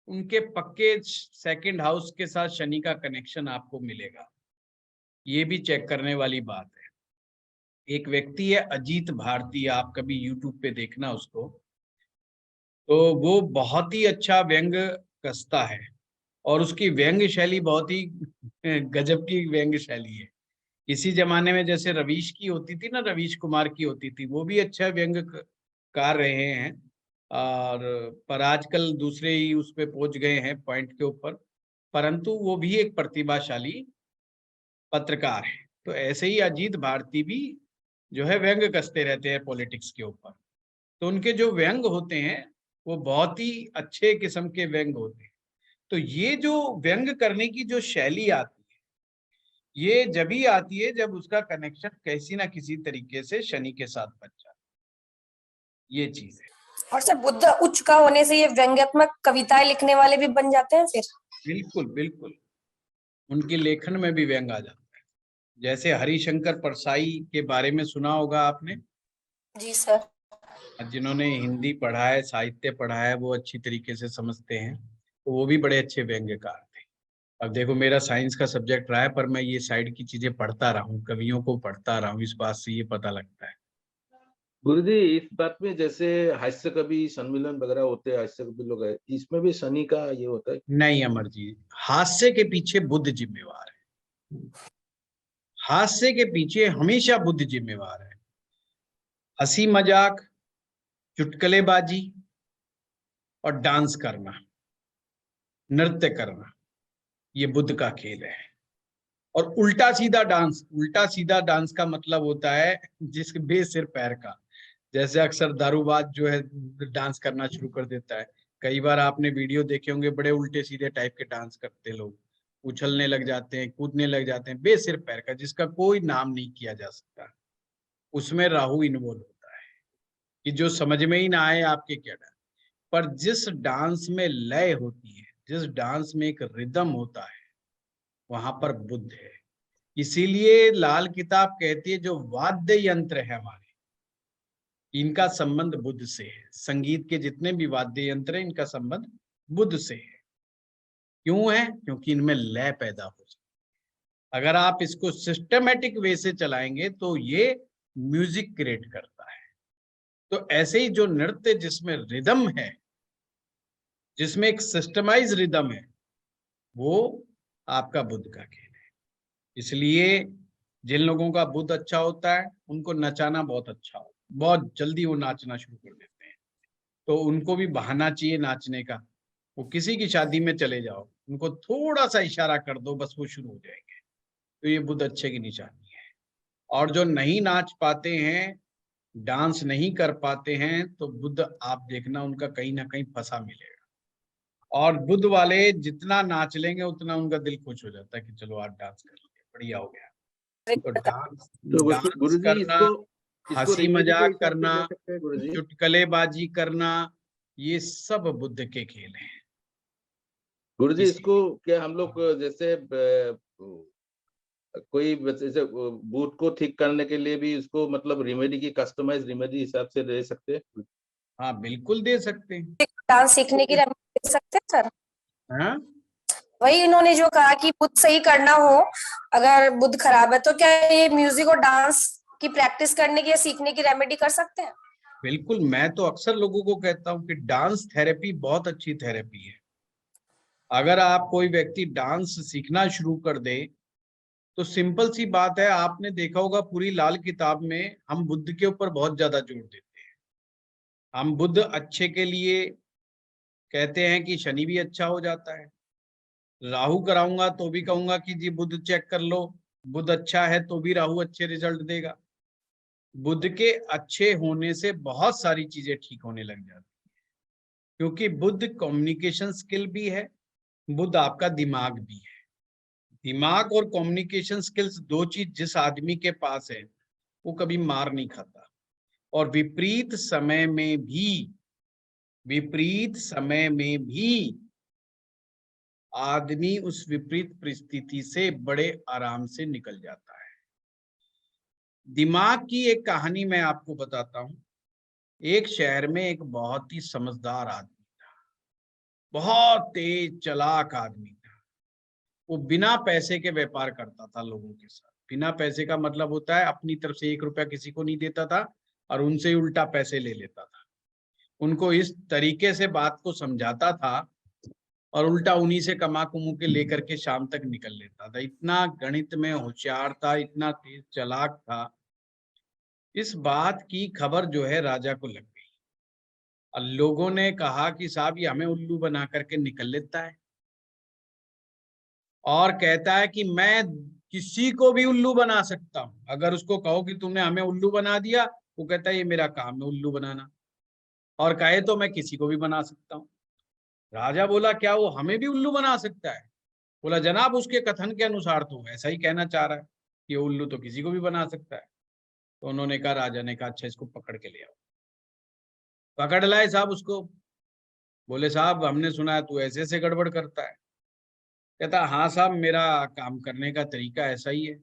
[SPEAKER 1] उनके पक्के सेकंड हाउस के साथ शनि का कनेक्शन आपको मिलेगा। ये भी चेक करने वाली बात है। एक व्यक्ति है अजीत भारती, आप कभी यूट्यूब पे देखना उसको, तो वो बहुत ही अच्छा व्यंग कसता है और उसकी व्यंग शैली बहुत ही गजब की व्यंग शैली है। इसी जमाने में जैसे रवीश की होती थी ना, रवीश कुमार की होती थी, वो भी अच्छा व्यंग कर रहे हैं, और पर आजकल दूसरे ही उस पे पहुंच गए हैं पॉइंट के ऊपर, परंतु वो भी एक प्रतिभाशाली पत्रकार है। तो ऐसे ही अजीत भारती भी जो है व्यंग कसते रहते हैं पॉलिटिक्स के ऊपर। तो उनके जो व्यंग होते हैं वो बहुत ही अच्छे किस्म के व्यंग होते हैं। तो ये जो व्यंग करने की जो शैली आती है, ये जब ही आती है जब उसका कनेक्शन किसी ना किसी तरीके से शनि के साथ बन जाता है, ये चीज है।
[SPEAKER 2] और सर बुध उच्च का होने से ये व्यंग्यात्मक कविताएं लिखने वाले भी बन जाते हैं फिर।
[SPEAKER 1] बिल्कुल बिल्कुल, उनके लेखन में भी व्यंग आ जाता है। जैसे हरिशंकर परसाई के बारे में सुना होगा आपने।
[SPEAKER 2] जी सर।
[SPEAKER 1] जिन्होंने हिंदी पढ़ा है, साहित्य पढ़ा है, वो अच्छी तरीके से समझते हैं। तो वो भी बड़े अच्छे व्यंग्यकार थे। अब देखो मेरा साइंस का सब्जेक्ट रहा है, पर मैं ये साइड की चीजें पढ़ता रहा हूँ, कवियों को पढ़ता रहा हूँ, इस बात से ये पता लगता है।
[SPEAKER 5] गुरुजी इस बात में जैसे हास्य कवि सम्मेलन वगैरह होते हैं, हास्य कवि लोग है, इसमें भी शनि का ये होता है?
[SPEAKER 1] नहीं अमर जी, हास्य के पीछे बुध जिम्मेवार है। हास्य के पीछे हमेशा बुध जिम्मेवार है। हंसी मजाक, चुटकुलेबाजी और डांस करना, नृत्य करना, ये बुध का खेल है। और उल्टा सीधा डांस, उल्टा सीधा डांस का मतलब होता है जिसके बेसिर पैर का, जैसे अक्सर दारूबाज जो है डांस करना शुरू कर देता है। कई बार आपने वीडियो देखे होंगे, बड़े उल्टे सीधे टाइप के डांस करते लोग, उछलने लग जाते हैं, कूदने लग जाते हैं बेसिर पैर का, जिसका कोई नाम नहीं किया जा सकता। उसमें राहु इन्वॉल्व होता है कि जो समझ में ही ना आए आपके क्या डांस। पर जिस डांस में लय होती है, जिस डांस में एक रिदम होता है, वहां पर बुद्ध है। इसीलिए लाल किताब कहती है जो वाद्य यंत्र है हमारे, इनका संबंध बुद्ध से है। संगीत के जितने भी वाद्य यंत्र हैं, इनका संबंध बुद्ध से है। क्यों है? क्योंकि इनमें लय पैदा हो जाए। अगर आप इसको सिस्टमेटिक वे से चलाएंगे तो ये म्यूजिक क्रिएट करता है। तो ऐसे ही जो नृत्य जिसमें रिदम है, जिसमें एक सिस्टमाइज रिदम है, वो आपका बुद्ध का खेल है। इसलिए जिन लोगों का बुद्ध अच्छा होता है, उनको नचाना बहुत अच्छा होता है, बहुत जल्दी वो नाचना शुरू कर देते हैं। तो उनको भी बहाना चाहिए नाचने का। वो किसी की शादी में चले जाओ, उनको थोड़ा सा इशारा कर दो, बस वो शुरू हो जाएंगे। तो ये बुद्ध अच्छे की निशानी है। और जो नहीं नाच पाते हैं, डांस नहीं कर पाते हैं, तो बुद्ध आप देखना उनका कहीं ना कहीं फंसा मिलेगा। और बुद्ध वाले जितना नाच लेंगे उतना उनका दिल खुश हो जाता है कि चलो आज डांस कर लिए, बढ़िया हो गया। तो डांस
[SPEAKER 5] तो
[SPEAKER 1] डांस
[SPEAKER 5] गुरुजी
[SPEAKER 1] करना,
[SPEAKER 5] इसको
[SPEAKER 1] हंसी
[SPEAKER 5] रेमेडी के
[SPEAKER 1] मजाक
[SPEAKER 5] हिसाब से
[SPEAKER 1] करना,
[SPEAKER 5] ले सकते हैं गुरुजी?
[SPEAKER 1] चुटकुलेबाजी करना, ये सब बुद्ध के खेल हैं।
[SPEAKER 5] गुरुजी
[SPEAKER 1] इसी-
[SPEAKER 5] इसको क्या हम लोग जैसे कोई जैसे बूथ को ठीक करने के लिए भी इसको मतलब रेमेडी की कस्टमाइज रेमेडी हिसाब से ले सकते हैं?
[SPEAKER 1] हाँ बिल्कुल दे सकते हैं।
[SPEAKER 2] डांस सीखने की रेमेडी दे सकते हैं सर?
[SPEAKER 1] हाँ
[SPEAKER 2] वही इन्होंने जो कहा कि बुद्ध सही करना हो, अगर बुद्ध खराब है, तो क्या ये म्यूजिक और डांस की प्रैक्टिस करने की या सीखने की रेमेडी कर सकते हैं?
[SPEAKER 1] बिल्कुल। मैं तो अक्सर लोगों को कहता हूँ कि डांस थेरेपी बहुत अच्छी थेरेपी है। अगर आप कोई व्यक्ति डांस सीखना शुरू कर दे, तो सिंपल सी बात है, आपने देखा होगा पूरी लाल किताब में हम बुद्ध के ऊपर बहुत ज्यादा जोर देते हैं। हम बुद्ध अच्छे के लिए कहते हैं कि शनि भी अच्छा हो जाता है। राहु कराऊंगा तो भी कहूंगा कि जी बुद्ध चेक कर लो, बुद्ध अच्छा है तो भी राहु अच्छे रिजल्ट देगा। बुद्ध के अच्छे होने से बहुत सारी चीजें ठीक होने लग जाती है, क्योंकि बुद्ध कम्युनिकेशन स्किल भी है, बुद्ध आपका दिमाग भी है। दिमाग और कम्युनिकेशन स्किल्स दो चीज जिस आदमी के पास है, वो कभी मार नहीं खाता। और विपरीत समय में भी आदमी उस विपरीत परिस्थिति से बड़े आराम से निकल जाता है। दिमाग की एक कहानी मैं आपको बताता हूं। एक शहर में एक बहुत ही समझदार आदमी था, बहुत तेज चालाक आदमी था। वो बिना पैसे के व्यापार करता था लोगों के साथ। बिना पैसे का मतलब होता है अपनी तरफ से 1 रुपया किसी को नहीं देता था और उनसे उल्टा पैसे ले लेता था। उनको इस तरीके से बात को समझाता था और उल्टा उन्हीं से कमा कुमू के लेकर के शाम तक निकल लेता था। इतना गणित में होशियार था, इतना तेज चालाक था। इस बात की खबर जो है राजा को लग गई और लोगों ने कहा कि साहब ये हमें उल्लू बना करके निकल लेता है और कहता है कि मैं किसी को भी उल्लू बना सकता हूं। अगर उसको कहो कि तुमने हमें उल्लू बना दिया, वो कहता है ये मेरा काम है उल्लू बनाना, और कहे तो मैं किसी को भी बना सकता हूँ। राजा बोला क्या वो हमें भी उल्लू बना सकता है? बोला जनाब उसके कथन के अनुसार तो ऐसा ही कहना चाह रहा है, ये उल्लू तो किसी को भी बना सकता है। तो उन्होंने कहा, राजा ने कहा अच्छा इसको पकड़ के ले आओ। पकड़ लाए साहब उसको। बोले साहब हमने सुना है तू ऐसे ऐसे गड़बड़ करता है। कहता हाँ साहब मेरा काम करने का तरीका ऐसा ही है।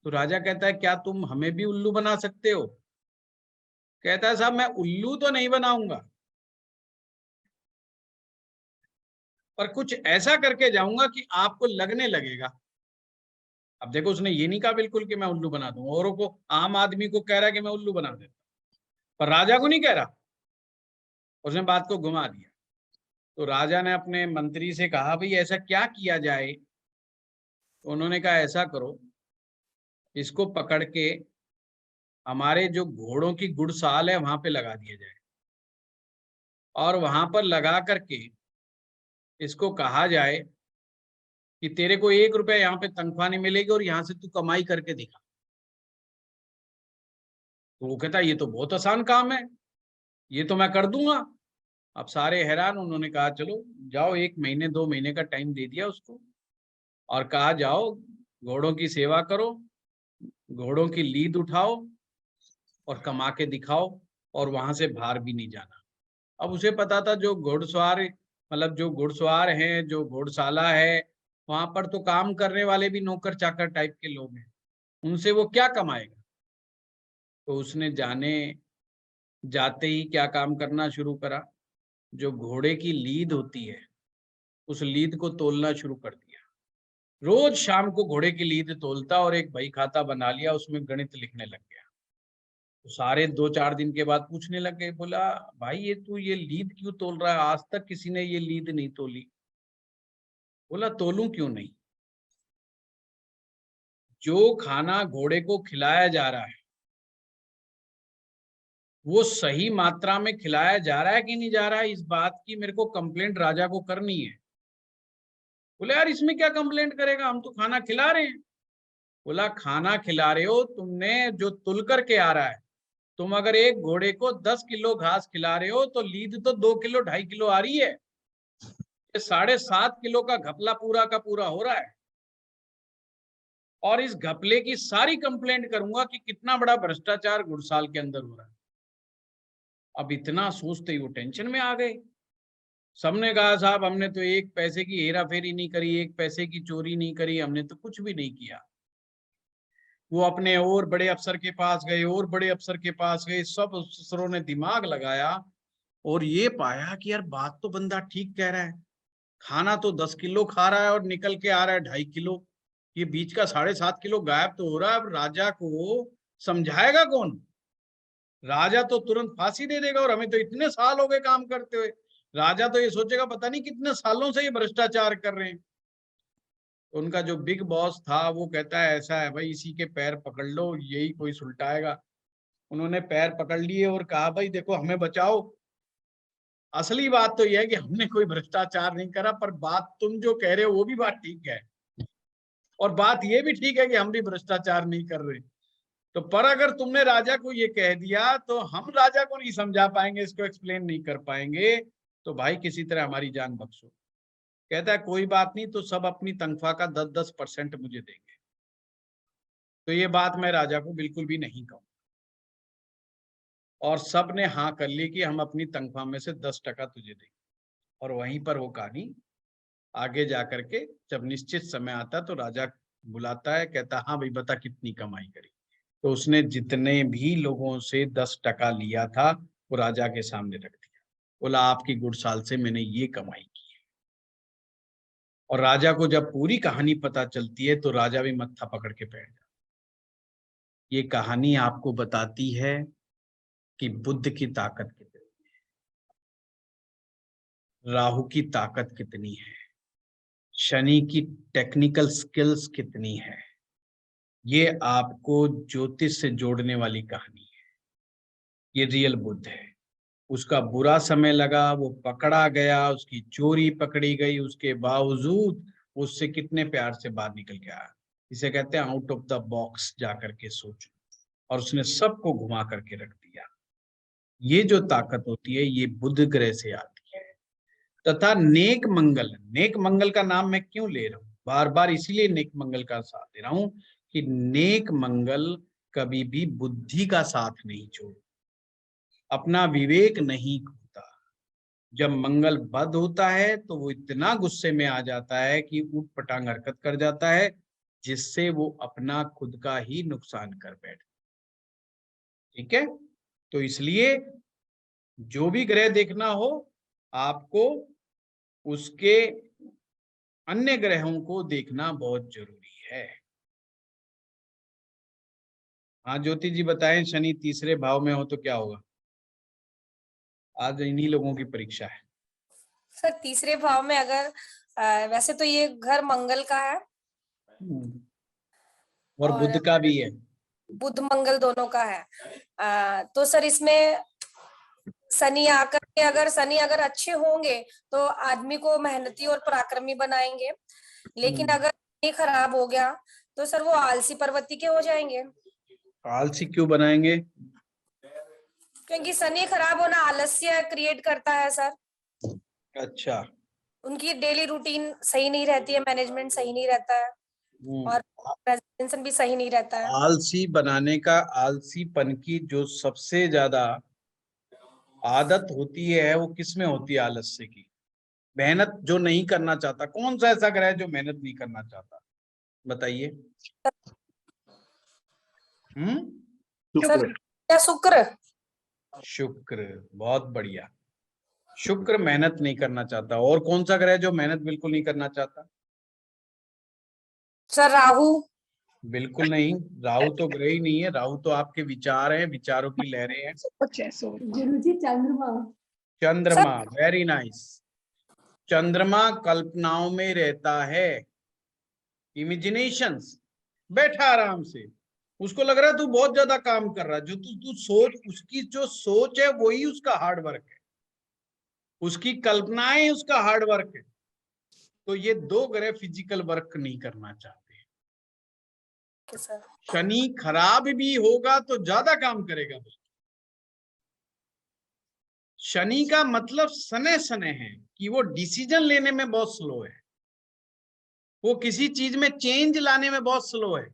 [SPEAKER 1] तो राजा कहता है क्या तुम हमें भी उल्लू बना सकते हो? कहता है साहब मैं उल्लू तो नहीं बनाऊंगा, पर कुछ ऐसा करके जाऊंगा कि आपको लगने लगेगा। अब देखो उसने ये नहीं कहा बिल्कुल कि मैं उल्लू बना दूंगा, औरों को आम आदमी को कह रहा है कि मैं उल्लू बना देता, पर राजा को नहीं कह रहा। उसने बात को घुमा दिया। तो राजा ने अपने मंत्री से कहा भाई ऐसा क्या किया जाए? तो उन्होंने कहा ऐसा करो, इसको पकड़ के हमारे जो घोड़ों की गुड़साल है वहां पे लगा दिया जाए और वहां पर लगा करके इसको कहा जाए कि तेरे को 1 रुपया यहाँ पे तनख्वाह नहीं मिलेगी और यहाँ से तू कमाई करके दिखा। तो वो कहता ये तो बहुत आसान काम है, ये तो मैं कर दूंगा। अब सारे हैरान। उन्होंने कहा चलो जाओ, 1 महीने 2 महीने का टाइम दे दिया उसको और कहा जाओ घोड़ों की सेवा करो, घोड़ों की लीद उठाओ और कमा के दिखाओ, और वहां से बाहर भी नहीं जाना। अब उसे पता था जो घुड़सवार मतलब जो घुड़सवार हैं, जो घोड़शाला है, वहां पर तो काम करने वाले भी नौकर चाकर टाइप के लोग हैं, उनसे वो क्या कमाएगा। तो उसने जाते ही क्या काम करना शुरू करा, जो घोड़े की लीद होती है उस लीद को तोलना शुरू कर दिया। रोज शाम को घोड़े की लीद तोलता और एक बही खाता बना लिया, उसमें गणित लिखने लग गया। तो सारे 2-4 दिन के बाद पूछने लगे, बोला भाई ये तू ये लीद क्यों तोल रहा है, आज तक किसी ने ये लीद नहीं तोली। बोला तोलूं क्यों नहीं, जो खाना घोड़े को खिलाया जा रहा है वो सही मात्रा में खिलाया जा रहा है कि नहीं जा रहा है, इस बात की मेरे को कंप्लेंट राजा को करनी है। बोले यार इसमें क्या कंप्लेंट करेगा, हम तो खाना खिला रहे हैं। बोला खाना खिला रहे हो तुमने जो तुल करके आ रहा है, तुम अगर एक घोड़े को 10 किलो घास खिला रहे हो तो लीद तो 2 किलो 2.5 किलो आ रही है, ये 7.5 किलो का घपला पूरा का पूरा हो रहा है। और इस घपले की सारी कंप्लेंट करूंगा कि कितना बड़ा भ्रष्टाचार घुड़साल के अंदर हो रहा है। अब इतना सोचते ही वो टेंशन में आ गए। सबने कहा साहब हमने तो एक पैसे की हेरा फेरी नहीं करी, एक पैसे की चोरी नहीं करी, हमने तो कुछ भी नहीं किया। वो अपने और बड़े अफसर के पास गए, और बड़े अफसर के पास गए, सब अफसरों ने दिमाग लगाया और ये पाया कि यार बात तो बंदा ठीक कह रहा है, खाना तो 10 किलो खा रहा है और निकल के आ रहा है 2.5 किलो, ये बीच का 7.5 किलो गायब तो हो रहा है। अब राजा को समझाएगा कौन, राजा तो तुरंत फांसी दे देगा, और हमें तो इतने साल हो गए काम करते हुए। राजा तो ये सोचेगा पता नहीं कितने सालों से ये भ्रष्टाचार कर रहे हैं। तो उनका जो बिग बॉस था वो कहता है ऐसा है भाई, इसी के पैर पकड़ लो, यही कोई सुलटाएगा। उन्होंने पैर पकड़ लिए और कहा भाई देखो हमें बचाओ, असली बात तो यह है कि हमने कोई भ्रष्टाचार नहीं करा, पर बात तुम जो कह रहे हो वो भी बात ठीक है, और बात ये भी ठीक है कि हम भी भ्रष्टाचार नहीं कर रहे। तो पर अगर तुमने राजा को ये कह दिया तो हम राजा को नहीं समझा पाएंगे, इसको एक्सप्लेन नहीं कर पाएंगे, तो भाई किसी तरह हमारी जान बख्शो। कहता है कोई बात नहीं, तो सब अपनी तनख्वाह का 10-10% मुझे देंगे। तो ये बात मैं राजा को बिल्कुल भी नहीं कहूँ, और सब ने हाँ कर ली कि हम अपनी तनख्वाह में से 10% तुझे देंगे। और वहीं पर वो कहानी आगे जाकर के जब निश्चित समय आता तो राजा बुलाता है, कहता हाँ भाई बता कितनी कमाई करी। तो उसने जितने भी लोगों से 10% लिया था वो राजा के सामने रख दिया। बोला आपकी गुड़साल से मैंने ये कमाई की है। और राजा को जब पूरी कहानी पता चलती है तो राजा भी मत्था पकड़ के बैठ जाता। ये कहानी आपको बताती है कि बुद्ध की ताकत कितनी है, राहु की ताकत कितनी है, शनि की टेक्निकल स्किल्स कितनी है। ये आपको ज्योतिष से जोड़ने वाली कहानी है। ये रियल बुद्ध है। उसका बुरा समय लगा, वो पकड़ा गया, उसकी चोरी पकड़ी गई, उसके बावजूद उससे कितने प्यार से बाहर निकल के आया। इसे कहते हैं आउट ऑफ द बॉक्स जाकर के सोचो, और उसने सबको घुमा करके रख दिया। ये जो ताकत होती है ये बुध ग्रह से आती है। तथा नेक मंगल का नाम मैं क्यों ले रहा हूं, बार बार इसीलिए नेक मंगल का साथ दे रहा हूं कि नेक मंगल कभी भी बुद्धि का साथ नहीं छोड़, अपना विवेक नहीं खोता। जब मंगल बद होता है तो वो इतना गुस्से में आ जाता है कि ऊट पटांग हरकत कर जाता है, जिससे वो अपना खुद का ही नुकसान कर बैठता। ठीक है, तो इसलिए जो भी ग्रह देखना हो आपको उसके अन्य ग्रहों को देखना बहुत जरूरी है। हाँ ज्योति जी बताएं, शनि तीसरे भाव में हो तो क्या होगा? आज इन्हीं लोगों की परीक्षा है।
[SPEAKER 2] सर तीसरे भाव में अगर वैसे तो ये घर मंगल का है
[SPEAKER 1] और बुध का भी है,
[SPEAKER 2] बुध मंगल दोनों का है। तो सर इसमें शनि आकर के अगर शनि अगर अच्छे होंगे तो आदमी को मेहनती और पराक्रमी बनाएंगे, लेकिन अगर शनि खराब हो गया तो सर वो आलसी पर्वती के हो जाएंगे।
[SPEAKER 1] आलसी क्यों बनाएंगे?
[SPEAKER 2] क्योंकि शनि खराब होना आलस्य क्रिएट करता है सर।
[SPEAKER 1] अच्छा,
[SPEAKER 2] उनकी डेली रूटीन सही नहीं रहती है, मैनेजमेंट सही नहीं रहता है और प्रेजेंटेशन भी सही नहीं रहता है।
[SPEAKER 1] आलसी बनाने का, आलसीपन की जो सबसे ज्यादा आदत होती है वो किस में होती है? आलस्य की। मेहनत जो नहीं करना चाहता, कौन सा ऐसा ग्रह है जो मेहनत नहीं करना चाहता? बताइए।
[SPEAKER 2] सर क्या शुक्र?
[SPEAKER 1] शुक्र, बहुत बढ़िया। शुक्र मेहनत नहीं करना चाहता। और कौन सा ग्रह जो मेहनत बिल्कुल नहीं करना चाहता?
[SPEAKER 2] सर राहु।
[SPEAKER 1] बिल्कुल नहीं, राहु तो ग्रह ही नहीं है। राहु तो आपके विचार हैं, विचारों की लहरें हैं।
[SPEAKER 3] गुरुजी चंद्रमा।
[SPEAKER 1] चंद्रमा, वेरी नाइस। चंद्रमा कल्पनाओं में रहता है, इमेजिनेशंस। बैठा आराम से, उसको लग रहा है तू बहुत ज्यादा काम कर रहा है। जो तू सोच, उसकी जो सोच है वही उसका हार्ड वर्क है, उसकी कल्पनाएं उसका हार्ड वर्क है। तो ये दो ग्रह फिजिकल वर्क नहीं करना चाहते। शनि खराब भी होगा तो ज्यादा काम करेगा। शनि का मतलब सने सने है कि वो डिसीजन लेने में बहुत स्लो है, वो किसी चीज में चेंज लाने में बहुत स्लो है।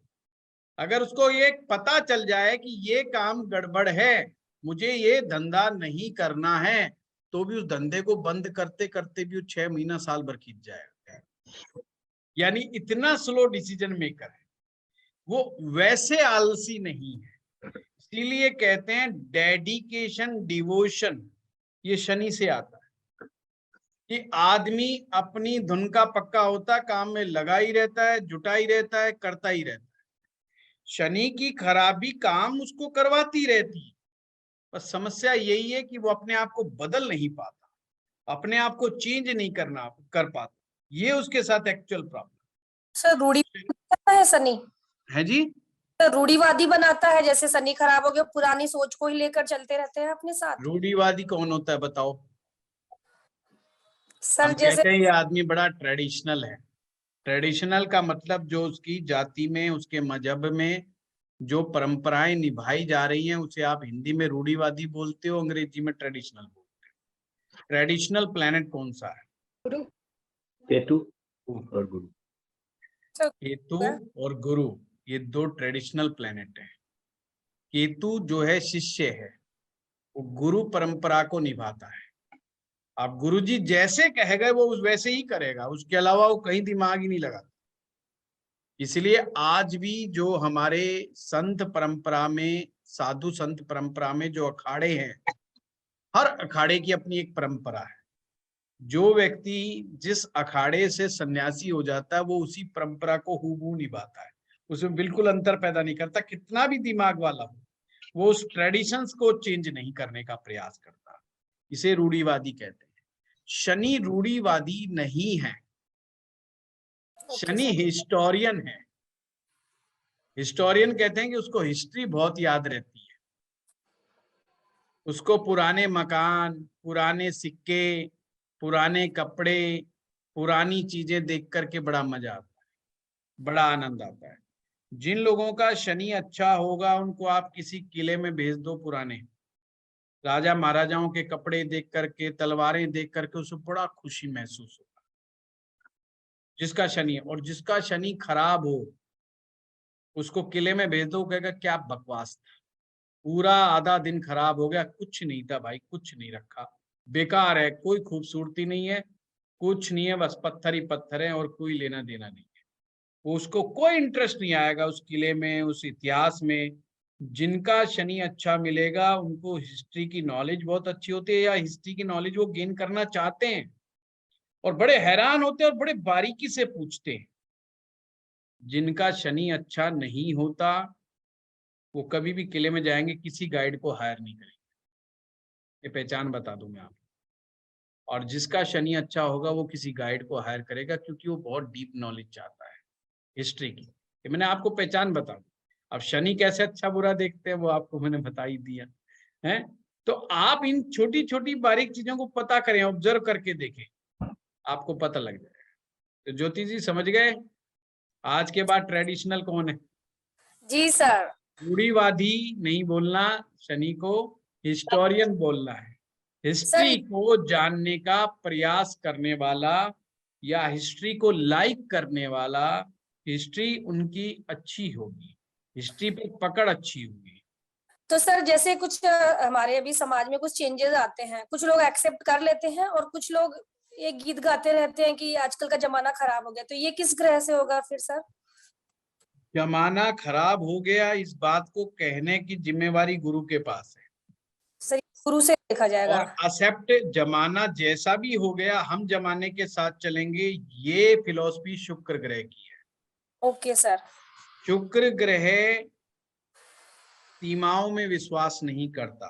[SPEAKER 1] अगर उसको ये पता चल जाए कि ये काम गड़बड़ है, मुझे ये धंधा नहीं करना है, तो भी उस धंधे को बंद करते करते भी 6 महीना साल भर खींच जाएगा। यानी इतना स्लो डिसीजन मेकर है वो, वैसे आलसी नहीं है। इसीलिए कहते हैं डेडिकेशन, डिवोशन, ये शनि से आता है कि आदमी अपनी धुन का पक्का होता है, काम में लगा ही रहता है, जुटा ही रहता है, करता ही रहता है। शनि की खराबी काम उसको करवाती रहती है, बस समस्या यही है कि वो अपने आप को बदल नहीं पाता, अपने आप को चेंज नहीं कर पाता। ये उसके साथ एक्चुअल प्रॉब्लम।
[SPEAKER 2] सर रूढ़िवादी है शनि?
[SPEAKER 1] है जी,
[SPEAKER 2] सर रूढ़िवादी बनाता है, जैसे शनि खराब हो गया पुरानी सोच को ही लेकर चलते रहते हैं अपने साथ।
[SPEAKER 1] रूढ़िवादी कौन होता है बताओ?
[SPEAKER 2] सर
[SPEAKER 1] हम
[SPEAKER 2] जैसे
[SPEAKER 1] कहते हैं ये आदमी बड़ा ट्रेडिशनल है। ट्रेडिशनल का मतलब जो उसकी जाति में, उसके मजहब में जो परंपराएं निभाई जा रही हैं, उसे आप हिंदी में रूढ़िवादी बोलते हो, अंग्रेजी में ट्रेडिशनल बोलते हो। ट्रेडिशनल प्लेनेट कौन सा है?
[SPEAKER 5] केतु और गुरु।
[SPEAKER 1] केतु और गुरु, ये दो ट्रेडिशनल प्लेनेट हैं। केतु जो है शिष्य है, वो गुरु परंपरा को निभाता है। आप गुरुजी जैसे कह गए वो वैसे ही करेगा, उसके अलावा वो कहीं दिमाग ही नहीं लगाता। इसलिए आज भी जो हमारे संत परंपरा में, साधु संत परंपरा में जो अखाड़े हैं, हर अखाड़े की अपनी एक परंपरा है। जो व्यक्ति जिस अखाड़े से सन्यासी हो जाता है वो उसी परंपरा को हूबहू निभाता है, उसमें बिल्कुल अंतर पैदा नहीं करता। कितना भी दिमाग वाला हो, वो उस ट्रेडिशंस को चेंज नहीं करने का प्रयास करता। इसे रूढ़िवादी कहते हैं। शनि रूढ़िवादी नहीं है, शनि हिस्टोरियन है। हिस्टोरियन कहते हैं कि उसको हिस्ट्री बहुत याद रहती है, उसको पुराने मकान, पुराने सिक्के, पुराने कपड़े, पुरानी चीजें देख करके बड़ा मजा आता है, बड़ा आनंद आता है। जिन लोगों का शनि अच्छा होगा उनको आप किसी किले में भेज दो, पुराने राजा महाराजाओं के कपड़े देख करके, तलवारें देख करके उसे बड़ा खुशी महसूस होगा, जिसका शनि है। और जिसका शनि खराब हो उसको किले में भेज दो, कहेगा क्या बकवास था, पूरा आधा दिन खराब हो गया, कुछ नहीं था भाई, कुछ नहीं रखा, बेकार है, कोई खूबसूरती नहीं है, कुछ नहीं है, बस पत्थर ही पत्थर है और कोई लेना देना नहीं है। उसको कोई इंटरेस्ट नहीं आएगा उस किले में, उस इतिहास में। जिनका शनि अच्छा मिलेगा उनको हिस्ट्री की नॉलेज बहुत अच्छी होती है, या हिस्ट्री की नॉलेज वो गेन करना चाहते हैं और बड़े हैरान होते हैं और बड़े बारीकी से पूछते हैं। जिनका शनि अच्छा नहीं होता वो कभी भी किले में जाएंगे किसी गाइड को हायर नहीं करेंगे, ये पहचान बता दूं मैं आपको। और जिसका शनि अच्छा होगा वो किसी गाइड को हायर करेगा, क्योंकि वो बहुत डीप नॉलेज चाहता है हिस्ट्री की। ये मैंने आपको पहचान बता दी। अब शनि कैसे अच्छा बुरा देखते हैं वो आपको मैंने बता ही दिया है। तो आप इन छोटी छोटी बारीक चीजों को पता करें, ऑब्जर्व करके देखें, आपको पता लग जाएगा। तो ज्योति जी समझ गए आज के बाद ट्रेडिशनल कौन है?
[SPEAKER 2] जी सर।
[SPEAKER 1] रूढ़िवादी नहीं बोलना, शनि को हिस्टोरियन बोलना है। हिस्ट्री को जानने का प्रयास करने वाला या हिस्ट्री को लाइक करने वाला, हिस्ट्री उनकी अच्छी होगी, हिस्ट्री पे पकड़ अच्छी होगी।
[SPEAKER 2] तो सर जैसे कुछ हमारे अभी समाज में कुछ चेंजेस आते हैं, कुछ लोग एक्सेप्ट कर लेते हैं और कुछ लोग ये गीत गाते रहते हैं कि आजकल का जमाना खराब हो गया, तो ये किस ग्रह से होगा फिर सर?
[SPEAKER 1] जमाना खराब हो गया, इस बात को कहने की जिम्मेवारी गुरु के पास है।
[SPEAKER 2] सर गुरु से देखा जाएगा।
[SPEAKER 1] और एक्सेप्ट, जमाना जैसा भी हो गया हम जमाने के साथ चलेंगे, ये फिलॉसफी शुक्र ग्रह की है।
[SPEAKER 2] Okay sir.
[SPEAKER 1] शुक्र ग्रह सीमाओं में विश्वास नहीं करता,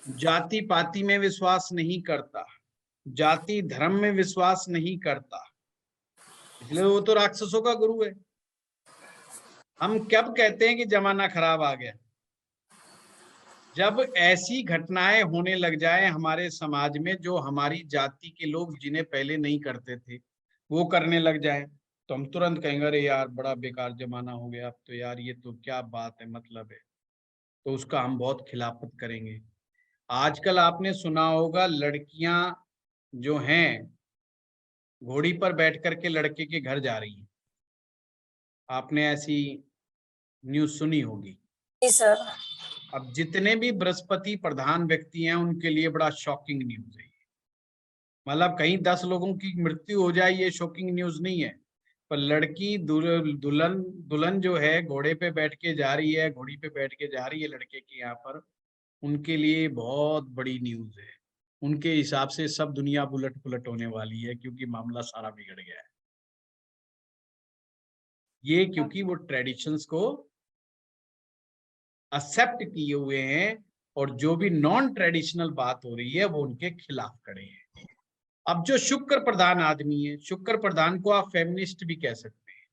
[SPEAKER 1] जाति पाति में विश्वास नहीं करता, जाति धर्म में विश्वास नहीं करता, इसलिए वो तो राक्षसों का गुरु है। हम कब कहते हैं कि जमाना खराब आ गया? जब ऐसी घटनाएं होने लग जाए हमारे समाज में जो हमारी जाति के लोग जिन्हें पहले नहीं करते थे वो करने लग जाए, तो हम तुरंत कहेंगे अरे यार बड़ा बेकार जमाना हो गया, अब तो यार ये तो क्या बात है, मतलब है, तो उसका हम बहुत खिलाफत करेंगे। आजकल आपने सुना होगा लड़कियां जो हैं घोड़ी पर बैठ करके लड़के के घर जा रही हैं, आपने ऐसी न्यूज सुनी होगी।
[SPEAKER 2] जी सर।
[SPEAKER 1] अब जितने भी बृहस्पति प्रधान व्यक्ति हैं उनके लिए बड़ा शॉकिंग न्यूज है। मतलब कहीं 10 लोगों की मृत्यु हो जाए ये शॉकिंग न्यूज नहीं है, पर लड़की दुल्हन जो है घोड़े पे बैठ के जा रही है, घोड़ी पे बैठ के जा रही है लड़के के यहाँ पर, उनके लिए बहुत बड़ी न्यूज है। उनके हिसाब से सब दुनिया उलट पुलट होने वाली है क्योंकि मामला सारा बिगड़ गया है। ये क्योंकि वो ट्रेडिशंस को एक्सेप्ट किए हुए हैं और जो भी नॉन ट्रेडिशनल बात हो रही है वो उनके खिलाफ खड़े हैं। अब जो शुक्र प्रधान आदमी है, शुक्र प्रधान को आप फेमिनिस्ट भी कह सकते हैं।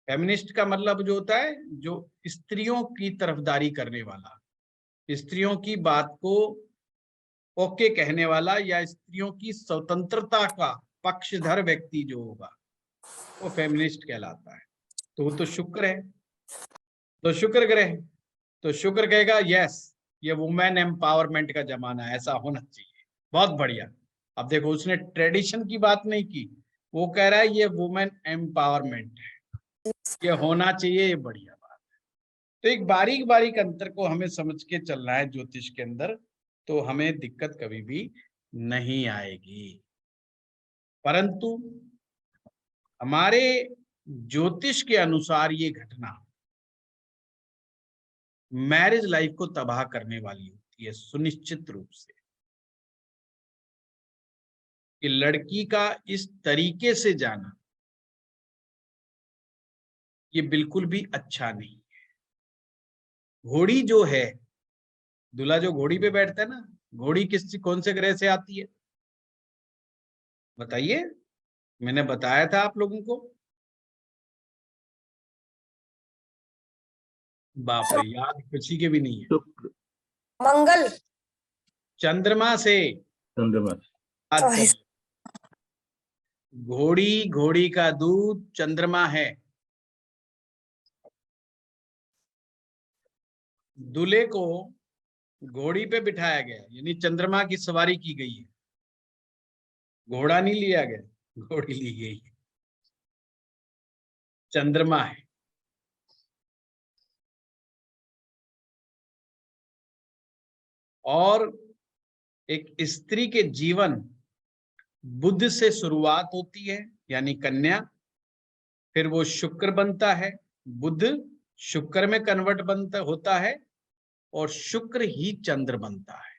[SPEAKER 1] फेमिनिस्ट का मतलब जो होता है जो स्त्रियों की तरफदारी करने वाला, स्त्रियों की बात को ओके कहने वाला या स्त्रियों की स्वतंत्रता का पक्षधर व्यक्ति जो होगा वो फेमिनिस्ट कहलाता है। तो वो तो शुक्र है, तो शुक्र ग्रह, तो शुक्र कहेगा यस ये वुमेन एम्पावरमेंट का जमाना है, ऐसा होना चाहिए, बहुत बढ़िया। अब देखो उसने ट्रेडिशन की बात नहीं की, वो कह रहा है ये वुमेन एम्पावरमेंट है, ये होना चाहिए, ये बढ़िया बात है। तो एक बारीक बारीक अंतर को हमें समझ के चलना है ज्योतिष के अंदर, तो हमें दिक्कत कभी भी नहीं आएगी। परंतु हमारे ज्योतिष के अनुसार ये घटना मैरिज लाइफ को तबाह करने वाली होती है सुनिश्चित रूप से, कि लड़की का इस तरीके से जाना ये बिल्कुल भी अच्छा नहीं है। घोड़ी जो है, दूल्हा जो घोड़ी पे बैठता है ना, घोड़ी कौन से ग्रह से आती है बताइए? मैंने बताया था आप लोगों को, बाप रे याद किसी के भी नहीं है।
[SPEAKER 2] मंगल,
[SPEAKER 1] चंद्रमा से।
[SPEAKER 5] चंद्रमा।
[SPEAKER 2] सॉरी।
[SPEAKER 1] घोड़ी का दूध चंद्रमा है। दूल्हे को घोड़ी पे बिठाया गया यानी चंद्रमा की सवारी की गई है, घोड़ा नहीं लिया गया, घोड़ी ली गई है, चंद्रमा है। और एक स्त्री के जीवन बुध से शुरुआत होती है यानी कन्या, फिर वो शुक्र बनता है, बुध शुक्र में कन्वर्ट होता है और शुक्र ही चंद्र बनता है।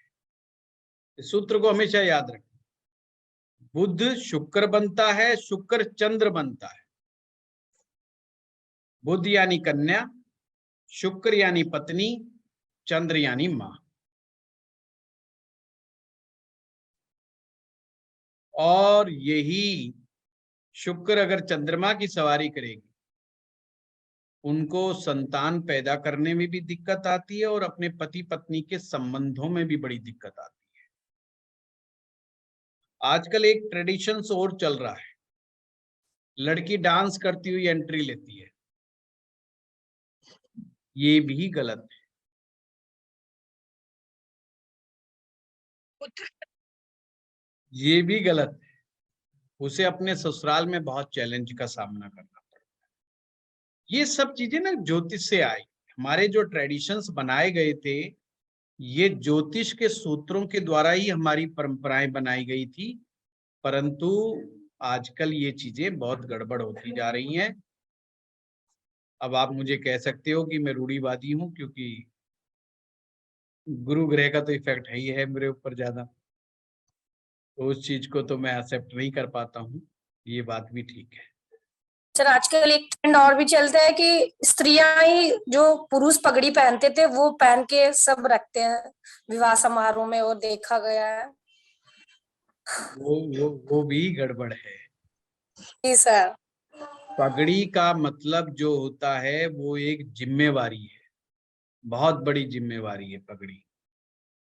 [SPEAKER 1] इस सूत्र को हमेशा याद रखें, बुध शुक्र बनता है, शुक्र चंद्र बनता है। बुध यानी कन्या, शुक्र यानी पत्नी, चंद्र यानी मां। और यही शुक्र अगर चंद्रमा की सवारी करेगी, उनको संतान पैदा करने में भी दिक्कत आती है और अपने पति पत्नी के संबंधों में भी बड़ी दिक्कत आती है। आजकल एक ट्रेडिशन और चल रहा है, लड़की डांस करती हुई एंट्री लेती है, ये भी गलत है।
[SPEAKER 7] पुत्र
[SPEAKER 1] ये भी गलत है। उसे अपने ससुराल में बहुत चैलेंज का सामना करना पड़ता है। ये सब चीजें ना ज्योतिष से आई। हमारे जो ट्रेडिशंस बनाए गए थे, ये ज्योतिष के सूत्रों के द्वारा ही हमारी परंपराएं बनाई गई थी, परंतु आजकल ये चीजें बहुत गड़बड़ होती जा रही हैं। अब आप मुझे कह सकते हो कि मैं रूढ़िवादी हूं, क्योंकि गुरु ग्रह का तो इफेक्ट है ही है मेरे ऊपर ज्यादा, तो उस चीज को तो मैं एक्सेप्ट नहीं कर पाता हूँ। ये बात भी ठीक है।
[SPEAKER 2] सर आजकल एक ट्रेंड और भी चलता है कि स्त्रियां ही जो पुरुष पगड़ी पहनते थे वो पहन के सब रखते हैं विवाह समारोह में, वो देखा गया है।
[SPEAKER 1] वो भी गड़बड़ है।
[SPEAKER 2] जी सर।
[SPEAKER 1] पगड़ी का मतलब जो होता है वो एक जिम्मेवारी है, बहुत बड़ी जिम्मेवारी है पगड़ी।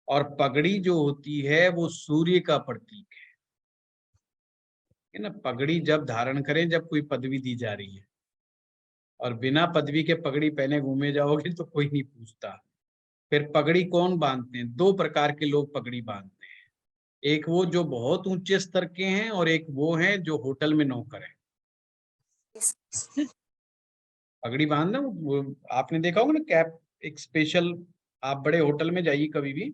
[SPEAKER 1] और पगड़ी जो होती है वो सूर्य का प्रतीक है ना। पगड़ी जब धारण करें जब कोई पदवी दी जा रही है, और बिना पदवी के पगड़ी पहने घूमे जाओगे तो कोई नहीं पूछता। फिर पगड़ी कौन बांधते हैं? दो प्रकार के लोग पगड़ी बांधते हैं, एक वो जो बहुत ऊंचे स्तर के हैं, और एक वो हैं जो होटल में नौकर हैं। पगड़ी बांधना वो आपने देखा होगा ना, कैप एक स्पेशल। आप बड़े होटल में जाइए कभी भी,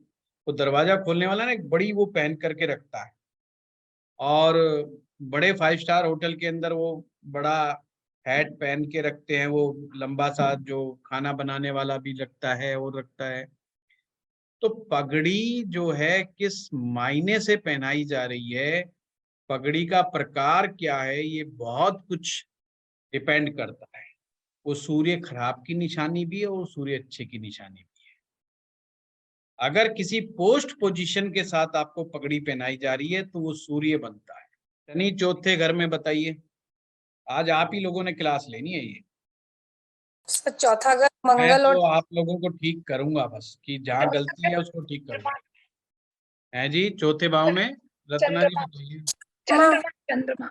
[SPEAKER 1] वो दरवाजा खोलने वाला ना एक बड़ी वो पहन करके रखता है, और बड़े 5 स्टार होटल के अंदर वो बड़ा हैट पहन के रखते हैं, वो लंबा सा जो खाना बनाने वाला भी लगता है और रखता है। तो पगड़ी जो है किस मायने से पहनाई जा रही है, पगड़ी का प्रकार क्या है, ये बहुत कुछ डिपेंड करता है। वो सूर्य खराब की निशानी भी है और सूर्य अच्छे की निशानी भी है। अगर किसी पोस्ट पोजीशन के साथ आपको पगड़ी पहनाई जा रही है तो वो सूर्य बनता है। शनि चौथे घर में, बताइए। आज आप ही लोगों ने क्लास लेनी है ये।
[SPEAKER 2] सर चौथा घर
[SPEAKER 1] मैं
[SPEAKER 2] मंगल और
[SPEAKER 1] तो आप लोगों को ठीक करूंगा, बस कि जहाँ गलती है उसको ठीक करूंगा। है जी, चौथे भाव में रत्ना जी बताइए।
[SPEAKER 7] चंद्रमा चंद्रमा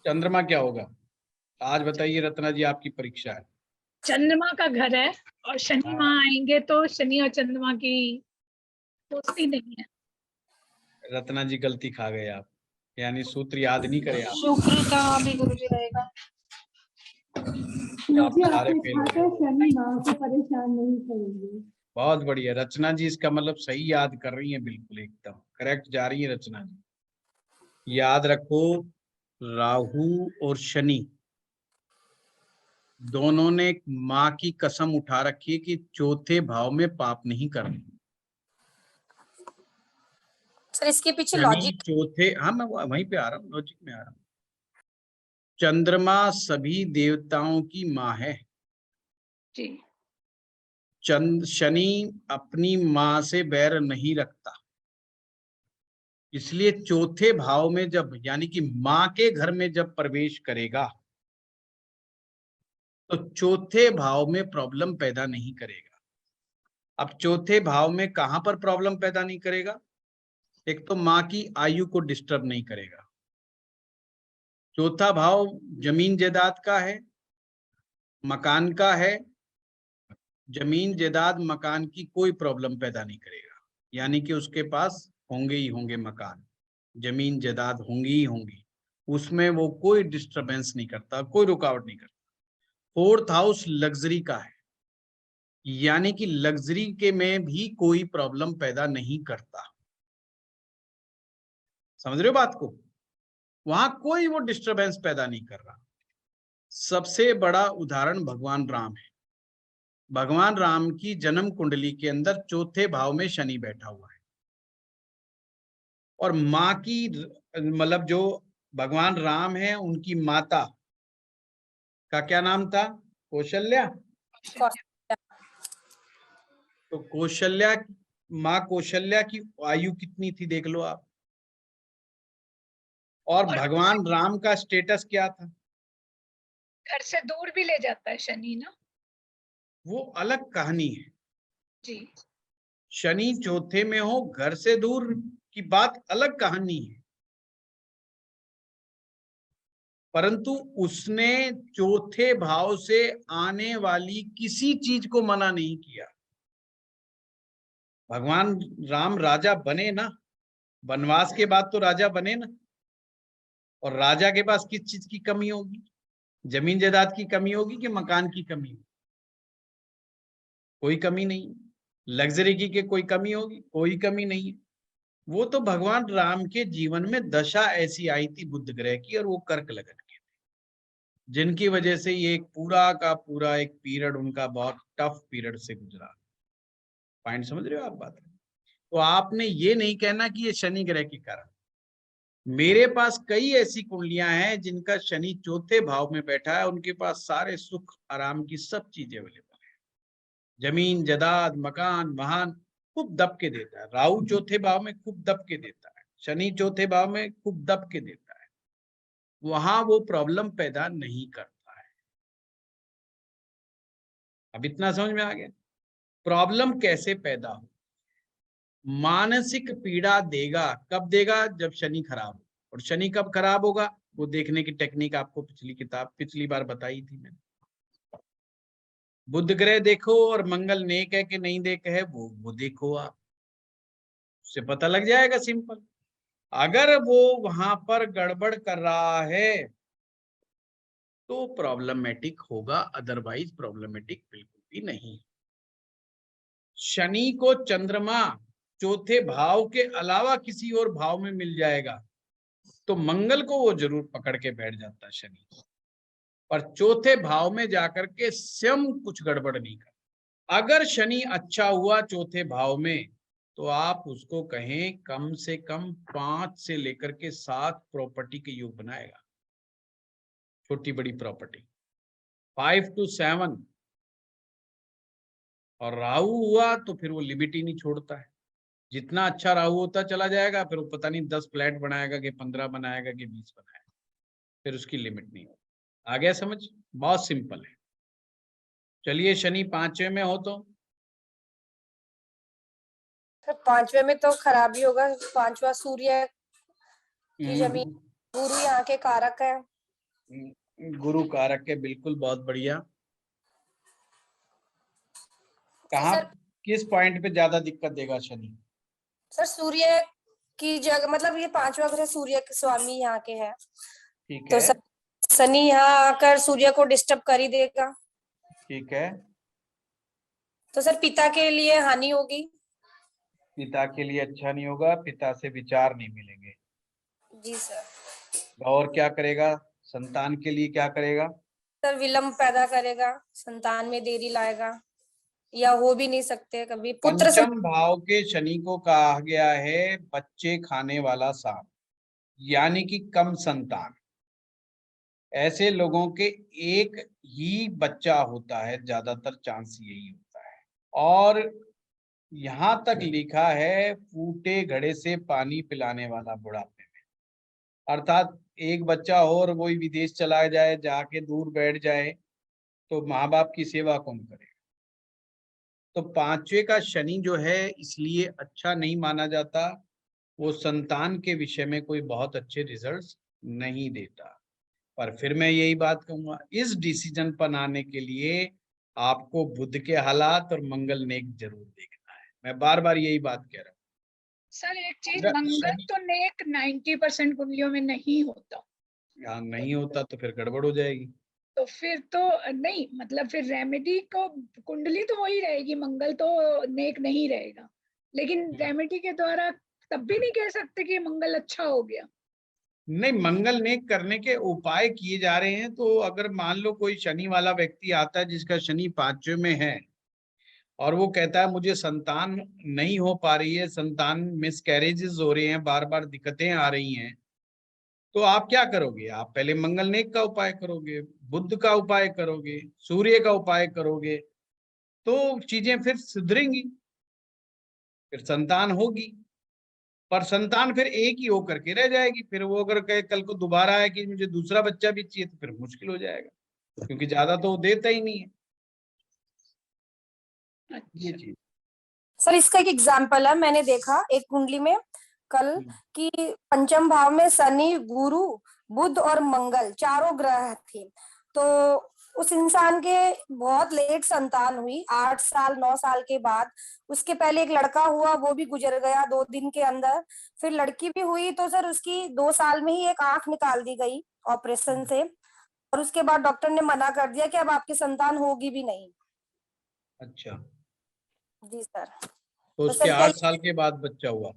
[SPEAKER 1] चंद्रमा क्या होगा? आज बताइए रत्ना जी, आपकी परीक्षा है।
[SPEAKER 7] चंद्रमा का घर है, और शनि
[SPEAKER 1] हाँ।
[SPEAKER 7] वहां आएंगे तो शनि और चंद्रमा की दोस्ती नहीं है।
[SPEAKER 1] रत्ना जी गलती खा गए आप, यानी सूत्र याद नहीं करे आप।
[SPEAKER 7] शुक्र का भी गुरुजी रहेगा।
[SPEAKER 1] आप सारे फेल हो गए।
[SPEAKER 8] शनि माँ को परेशान नहीं करेंगे।
[SPEAKER 1] बहुत बढ़िया रचना जी, इसका मतलब सही याद कर रही है, बिल्कुल एकदम करेक्ट जा रही है रचना जी। याद रखो, राहु और शनि दोनों ने माँ की कसम उठा रखी है कि चौथे भाव में पाप नहीं करना।
[SPEAKER 2] सर इसके पीछे
[SPEAKER 1] शनि
[SPEAKER 2] लॉजिक
[SPEAKER 1] चौथे, हाँ मैं वहीं पे आ रहा हूँ, लॉजिक में आ रहा हूँ। चंद्रमा सभी देवताओं की माँ है
[SPEAKER 7] जी।
[SPEAKER 1] शनि अपनी माँ से बैर नहीं रखता, इसलिए चौथे भाव में जब, यानी कि माँ के घर में जब प्रवेश करेगा तो चौथे भाव में प्रॉब्लम पैदा नहीं करेगा। अब चौथे भाव में कहां पर प्रॉब्लम पैदा नहीं करेगा? एक तो माँ की आयु को डिस्टर्ब नहीं करेगा। चौथा भाव जमीन जायदाद का है, मकान का है। जमीन जायदाद मकान की कोई प्रॉब्लम पैदा नहीं करेगा, यानी कि उसके पास होंगे ही होंगे मकान, जमीन जायदाद होंगी ही होंगी, उसमें वो कोई डिस्टरबेंस नहीं करता, कोई रुकावट नहीं करता। 4th हाउस लग्जरी का है, यानी कि लग्जरी के में भी कोई प्रॉब्लम पैदा नहीं करता। समझ रहे हो बात को? वहां कोई वो डिस्टरबेंस पैदा नहीं कर रहा। सबसे बड़ा उदाहरण भगवान राम है। भगवान राम की जन्म कुंडली के अंदर चौथे भाव में शनि बैठा हुआ है, और माँ की मतलब जो भगवान राम है उनकी माता का क्या नाम था? कौशल्या। तो कौशल्या, माँ कौशल्या की आयु कितनी थी देख लो आप। और भगवान राम का स्टेटस क्या था?
[SPEAKER 7] घर से दूर भी ले जाता है शनि ना।
[SPEAKER 1] वो अलग कहानी है।
[SPEAKER 7] जी।
[SPEAKER 1] शनि चौथे में हो, घर से दूर की बात अलग कहानी है, परंतु उसने चौथे भाव से आने वाली किसी चीज को मना नहीं किया। भगवान राम राजा बने ना, वनवास के बाद तो राजा बने ना, और राजा के पास किस चीज की कमी होगी? जमीन जायदाद की कमी होगी कि मकान की कमी होगी? कोई कमी नहीं। लग्जरी की कोई कमी होगी? कोई कमी नहीं है। वो तो भगवान राम के जीवन में दशा ऐसी आई थी बुध ग्रह की, और वो कर्क लगन के थे, जिनकी वजह से ये एक पूरा का पूरा एक पीरियड उनका बहुत टफ पीरियड से गुजरा। पॉइंट समझ रहे हो आप बात? तो आपने ये नहीं कहना कि ये शनि ग्रह के कारण। मेरे पास कई ऐसी कुंडलियां हैं जिनका शनि चौथे भाव में बैठा है, उनके पास सारे सुख आराम की सब चीजें अवेलेबल है, जमीन जायदाद मकान वाहन खूब दब के देता है। राहु चौथे भाव में खूब दब के देता है, शनि चौथे भाव में खूब दब के देता है, वहां वो प्रॉब्लम पैदा नहीं करता है। अब इतना समझ में आ गया? प्रॉब्लम कैसे पैदा हो? मानसिक पीड़ा देगा। कब देगा? जब शनि खराब हो। और शनि कब खराब होगा वो देखने की टेक्निक आपको पिछली बार बताई थी मैंने। बुध ग्रह देखो और मंगल नेक है कि नहीं नेक है वो देखो, आप उससे पता लग जाएगा सिंपल। अगर वो वहां पर गड़बड़ कर रहा है तो प्रॉब्लमेटिक होगा, अदरवाइज प्रॉब्लमेटिक बिल्कुल भी नहीं। शनि को चंद्रमा चौथे भाव के अलावा किसी और भाव में मिल जाएगा तो मंगल को वो जरूर पकड़ के बैठ जाता है शनि, पर चौथे भाव में जाकर के स्वयं कुछ गड़बड़ नहीं कर। अगर शनि अच्छा हुआ चौथे भाव में तो आप उसको कहें कम से कम 5 से लेकर के 7 प्रॉपर्टी के योग बनाएगा, छोटी बड़ी प्रॉपर्टी 5 to 7। और राहु हुआ तो फिर वो लिमिट ही नहीं छोड़ता है। जितना अच्छा राहु होता चला जाएगा फिर वो पता नहीं 10 फ्लैट बनाएगा कि 15 बनाएगा कि 20 बनाएगा, फिर उसकी लिमिट नहीं होगी। आ गया समझ? बहुत सिंपल है। चलिए शनि 5वें में हो तो
[SPEAKER 2] सर 5वें में तो खराबी होगा। 5वां सूर्य की जमीन, गुरु यहाँ के कारक है।
[SPEAKER 1] गुरु कारक है, बिल्कुल, बहुत बढ़िया। कहाँ किस पॉइंट पे ज्यादा दिक्कत देगा शनि?
[SPEAKER 2] सर सूर्य की जगह, मतलब ये 5वां ग्रह सूर्य के स्वामी यहाँ के है,
[SPEAKER 1] ठीक
[SPEAKER 2] तो
[SPEAKER 1] है,
[SPEAKER 2] शनि यहाँ आकर सूर्य को डिस्टर्ब कर ही देगा।
[SPEAKER 1] ठीक है।
[SPEAKER 2] तो सर पिता के लिए हानि होगी।
[SPEAKER 1] पिता के लिए अच्छा नहीं होगा, पिता से विचार नहीं मिलेंगे।
[SPEAKER 2] जी सर।
[SPEAKER 1] और क्या करेगा? संतान के लिए क्या करेगा?
[SPEAKER 2] सर विलंब पैदा करेगा, संतान में देरी लाएगा, या हो भी नहीं सकते कभी। पुत्र
[SPEAKER 1] पंचम भाव के शनि को कहा गया है बच्चे खाने वाला सांप, यानी कि कम संतान। ऐसे लोगों के एक ही बच्चा होता है, ज्यादातर चांस यही होता है। और यहां तक लिखा है फूटे घड़े से पानी पिलाने वाला बुढ़ापे में, अर्थात एक बच्चा हो और वही विदेश चला जाए, जाके दूर बैठ जाए, तो माँ बाप की सेवा कौन करे? तो 5वें का शनि जो है इसलिए अच्छा नहीं माना जाता, वो संतान के विषय में कोई बहुत अच्छे रिजल्ट्स नहीं देता। पर फिर मैं यही बात कहूंगा, इस डिसीजन पर आने के लिए आपको बुध के हालात और मंगल नेक जरूर देखना है। मैं बार बार यही बात कह रहा हूँ।
[SPEAKER 7] सर एक चीज,
[SPEAKER 1] अगर
[SPEAKER 7] मंगल तो नेक 90% कुंडलियों में नहीं होता।
[SPEAKER 1] यहाँ नहीं होता तो फिर गड़बड़ हो जाएगी।
[SPEAKER 7] तो फिर तो नहीं, मतलब फिर रेमेडी को, कुंडली तो वही रहेगी, मंगल तो नेक नहीं रहेगा, लेकिन रेमेडी के द्वारा तब भी नहीं कह सकते कि मंगल अच्छा हो गया।
[SPEAKER 1] नहीं, मंगल नेक करने के उपाय किए जा रहे हैं। तो अगर मान लो कोई शनि वाला व्यक्ति आता है जिसका शनि 5वें में है और वो कहता है मुझे संतान नहीं हो पा रही है, संतान मिसकैरेजेस हो रहे हैं, बार बार दिक्कतें आ रही हैं, तो आप क्या करोगे? आप पहले मंगल नेक का उपाय करोगे, बुध का उपाय करोगे, सूर्य का उपाय करोगे, तो चीजें फिर सुधरेंगी, फिर संतान होगी। पर संतान फिर एक ही होकर के रह जाएगी। फिर वो अगर कहे कल को दोबारा है कि मुझे दूसरा बच्चा भी चाहिए तो फिर मुश्किल हो जाएगा, क्योंकि ज्यादा तो वो देता ही नहीं है। ये चीज
[SPEAKER 2] सर इसका एक एग्जाम्पल है, मैंने देखा एक कुंडली में कल कि पंचम भाव में शनि, गुरु, बुध और मंगल चारों ग्रह थे। तो उस इंसान के बहुत लेट संतान हुई, 8 साल 9 साल के बाद। उसके पहले एक लड़का हुआ, वो भी गुजर गया 2 दिन के अंदर। फिर लड़की भी हुई तो सर उसकी 2 साल में ही एक आंख निकाल दी गई ऑपरेशन से, और उसके बाद डॉक्टर ने मना कर दिया कि अब आपकी संतान होगी भी नहीं।
[SPEAKER 1] अच्छा,
[SPEAKER 2] जी सर।
[SPEAKER 1] तो उसके
[SPEAKER 2] सर
[SPEAKER 1] 8 साल के बाद बच्चा हुआ?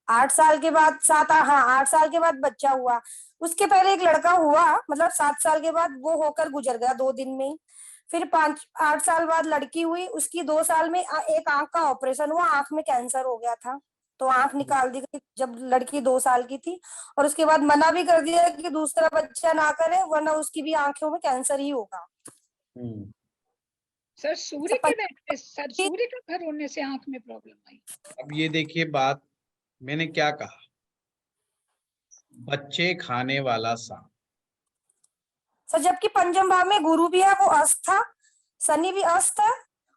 [SPEAKER 2] 8 साल के बाद 8 साल के बाद बच्चा हुआ। उसके पहले एक लड़का हुआ, मतलब 7 साल के बाद वो होकर गुजर गया 2 दिन में ही। फिर 8 साल बाद लड़की हुई, उसकी 2 साल में एक आंख का ऑपरेशन हुआ, आंख में कैंसर हो गया था, तो आंख निकाल दी गई जब लड़की 2 साल की थी। और उसके बाद मना भी कर दिया कि दूसरा बच्चा ना करे, वरना उसकी भी आंखों में कैंसर ही होगा।
[SPEAKER 7] सर सूर्य के रहने, सर सूर्य का घर होने से आंख में प्रॉब्लम आई।
[SPEAKER 1] अब ये देखिए बात, मैंने क्या कहा, बच्चे खाने वाला सांप।
[SPEAKER 2] सर जबकि पंचम भाव में गुरु भी है, वो अस्त था, शनि भी अस्त है,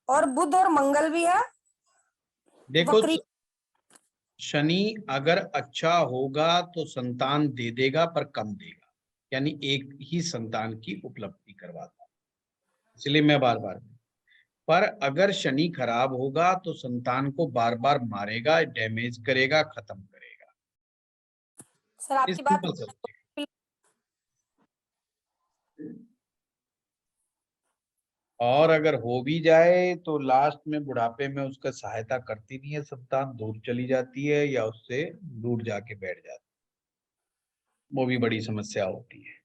[SPEAKER 2] और बुध और मंगल भी है।
[SPEAKER 1] देखो
[SPEAKER 2] वक्री
[SPEAKER 1] शनि अगर अच्छा होगा तो संतान दे देगा, पर कम देगा, यानी एक ही संतान की उपलब्धि करवाता है। इसलिए मैं बार बार, पर अगर शनि खराब होगा तो संतान को बार बार मारेगा, डैमेज करेगा, खत्म करेगा।
[SPEAKER 2] सर आपकी बात
[SPEAKER 1] सिंपल सब्जेक्ट। और अगर हो भी जाए तो लास्ट में बुढ़ापे में उसका सहायता करती नहीं है, संतान दूर चली जाती है या उससे दूर जाके बैठ जाती है, वो भी बड़ी समस्या होती है।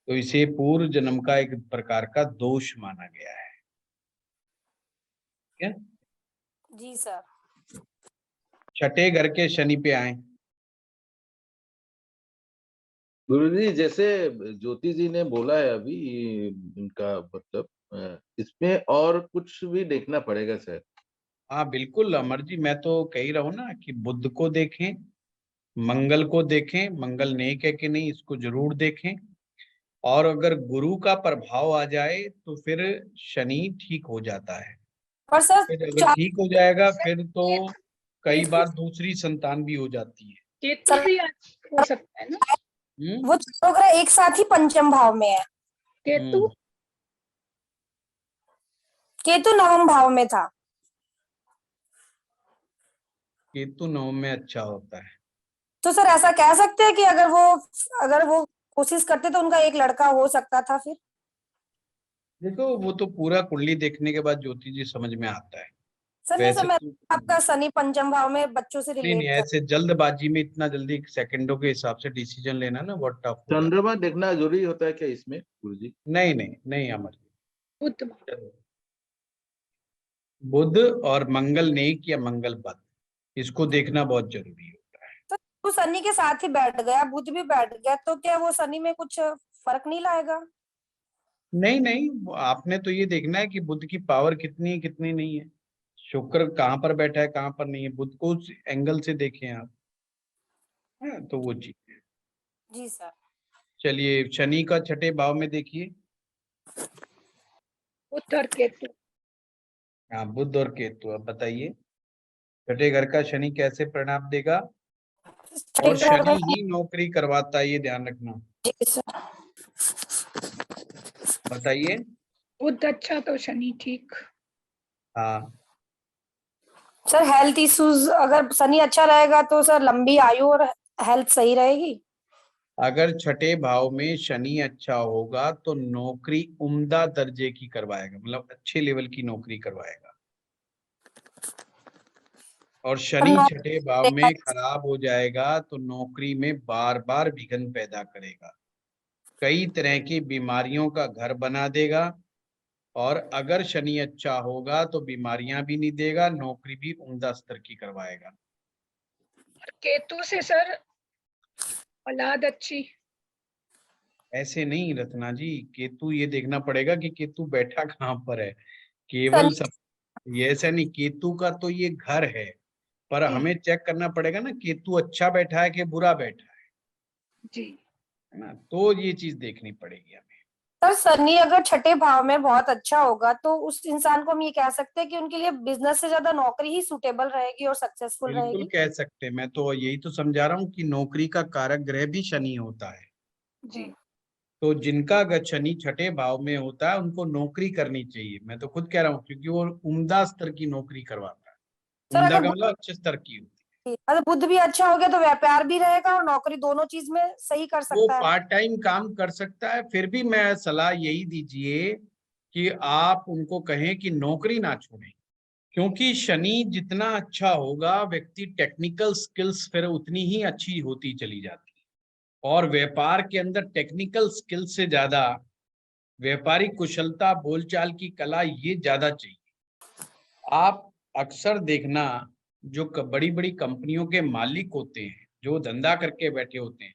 [SPEAKER 1] तो इसे पूर्व जन्म का एक प्रकार का दोष माना गया है। क्या?
[SPEAKER 2] जी सर।
[SPEAKER 5] छठे घर के शनि पे आए। गुरुजी जैसे ज्योति जी ने बोला है अभी, इनका मतलब इसमें और कुछ भी देखना पड़ेगा सर?
[SPEAKER 1] हाँ बिल्कुल अमर जी, मैं तो कह ही रहा हूँ ना कि बुध को देखें, मंगल को देखें, मंगल नेक है कि नहीं इसको जरूर देखें। और अगर गुरु का प्रभाव आ जाए तो फिर शनि ठीक हो जाता है।
[SPEAKER 2] और सर
[SPEAKER 1] फिर अगर ठीक हो जाएगा फिर तो कई
[SPEAKER 7] केतु-
[SPEAKER 1] बार दूसरी संतान भी हो जाती है।
[SPEAKER 7] केतु भी हो सकता है ना?
[SPEAKER 2] वो चारों ग्रह एक साथ ही पंचम भाव में है।
[SPEAKER 7] केतु
[SPEAKER 2] केतु नवम भाव में था।
[SPEAKER 1] केतु नवम में अच्छा होता है।
[SPEAKER 2] तो सर ऐसा कह सकते हैं कि अगर वो कोशिश करते तो उनका एक लड़का हो सकता था फिर?
[SPEAKER 1] देखो वो तो पूरा कुंडली देखने के बाद ज्योति जी समझ में आता है।
[SPEAKER 2] सर नहीं
[SPEAKER 1] वैसे
[SPEAKER 2] सर, मैं
[SPEAKER 1] तो
[SPEAKER 2] आपका शनि पंचम भाव में बच्चों से
[SPEAKER 1] नहीं
[SPEAKER 2] रिलेट कर।
[SPEAKER 1] ऐसे जल्दबाजी में इतना जल्दी सेकंडों के हिसाब से डिसीजन लेना ना बहुत टफ होता है।
[SPEAKER 5] चंद्रमा देखना जरूरी होता है क्या इसमें गुरुजी?
[SPEAKER 1] नहीं नहीं नहीं अमर जी,
[SPEAKER 7] उत्तम।
[SPEAKER 1] बुध और मंगल नेक या मंगल बद, इसको देखना बहुत जरूरी होता है।
[SPEAKER 2] तो वो शनि के साथ ही बैठ गया, बुध भी बैठ गया, तो क्या वो शनि में कुछ फर्क नहीं लाएगा?
[SPEAKER 1] नहीं नहीं, आपने तो ये देखना है कि बुध की पावर कितनी है कितनी नहीं है, शुक्र कहाँ पर बैठा है कहाँ पर नहीं है, बुध को उस एंगल से देखें आप। हाँ, तो वो चीज है।
[SPEAKER 2] जी सर।
[SPEAKER 1] चलिए शनि का छठे भाव में देखिए।
[SPEAKER 7] उत्तर केतु।
[SPEAKER 1] हाँ बुध और केतु, अब बताइए छठे घर का शनि कैसे परिणाम देगा? और शनि ही नौकरी करवाता है, ये ध्यान रखना।
[SPEAKER 2] जी सर।
[SPEAKER 1] बताइए।
[SPEAKER 7] बुध अच्छा तो शनि ठीक।
[SPEAKER 1] हाँ
[SPEAKER 2] सर हेल्थ इश्यूज, अगर शनि अच्छा रहेगा तो सर लंबी आयु और हेल्थ सही रहेगी।
[SPEAKER 1] अगर छठे भाव में शनि अच्छा होगा तो नौकरी उम्दा दर्जे की करवाएगा, मतलब अच्छे लेवल की नौकरी करवाएगा। और शनि छठे भाव में खराब हो जाएगा तो नौकरी में बार बार विघ्न पैदा करेगा, कई तरह की बीमारियों का घर बना देगा। और अगर शनि अच्छा होगा तो बीमारियां भी नहीं देगा, नौकरी भी उम्दा स्तर की करवाएगा।
[SPEAKER 7] और केतु से सर औलाद अच्छी।
[SPEAKER 1] ऐसे नहीं रत्ना जी, केतु ये देखना पड़ेगा कि केतु बैठा कहाँ पर है। केवल सब ये ऐसा नहीं, केतु का तो ये घर है, पर हमें चेक करना पड़ेगा ना केतु अच्छा बैठा है कि बुरा बैठा
[SPEAKER 7] जी
[SPEAKER 1] है ना, तो ये चीज देखनी पड़ेगी हमें।
[SPEAKER 2] सर शनि अगर छठे भाव में बहुत अच्छा होगा तो उस इंसान को हम ये कह सकते हैं कि उनके लिए बिजनेस से ज्यादा नौकरी ही सूटेबल रहेगी और सक्सेसफुल
[SPEAKER 1] बिल्कुल
[SPEAKER 2] रहेगी।
[SPEAKER 1] कह सकते हैं, मैं तो यही तो समझा रहा हूँ कि नौकरी का कारक ग्रह भी शनि होता है।
[SPEAKER 7] जी
[SPEAKER 1] तो जिनका शनि छठे भाव में होता है उनको नौकरी करनी चाहिए, मैं तो खुद कह रहा हूँ, क्योंकि वो उम्दा स्तर की नौकरी करवाता है।
[SPEAKER 2] सर
[SPEAKER 1] उम्दा
[SPEAKER 2] अगर
[SPEAKER 1] का मतलब अच्छे स्तर की होती
[SPEAKER 2] अगर बुध भी अच्छा हो गया तो व्यापार भी रहेगा और नौकरी, दोनों चीज में सही कर
[SPEAKER 1] है, वो
[SPEAKER 2] सकता है।
[SPEAKER 1] पार्ट टाइम काम कर सकता है। फिर भी मैं सलाह यही दीजिए कि आप उनको कहें कि नौकरी ना छोड़ें, क्योंकि शनि जितना अच्छा होगा व्यक्ति टेक्निकल स्किल्स फिर उतनी ही अच्छी होती चली जाती है, और व्यापार के अंदर टेक्निकल स्किल से ज्यादा व्यापारिक कुशलता, बोलचाल की कला, ये ज्यादा चाहिए। आप अक्सर देखना जो बड़ी बड़ी कंपनियों के मालिक होते हैं, जो धंधा करके बैठे होते हैं,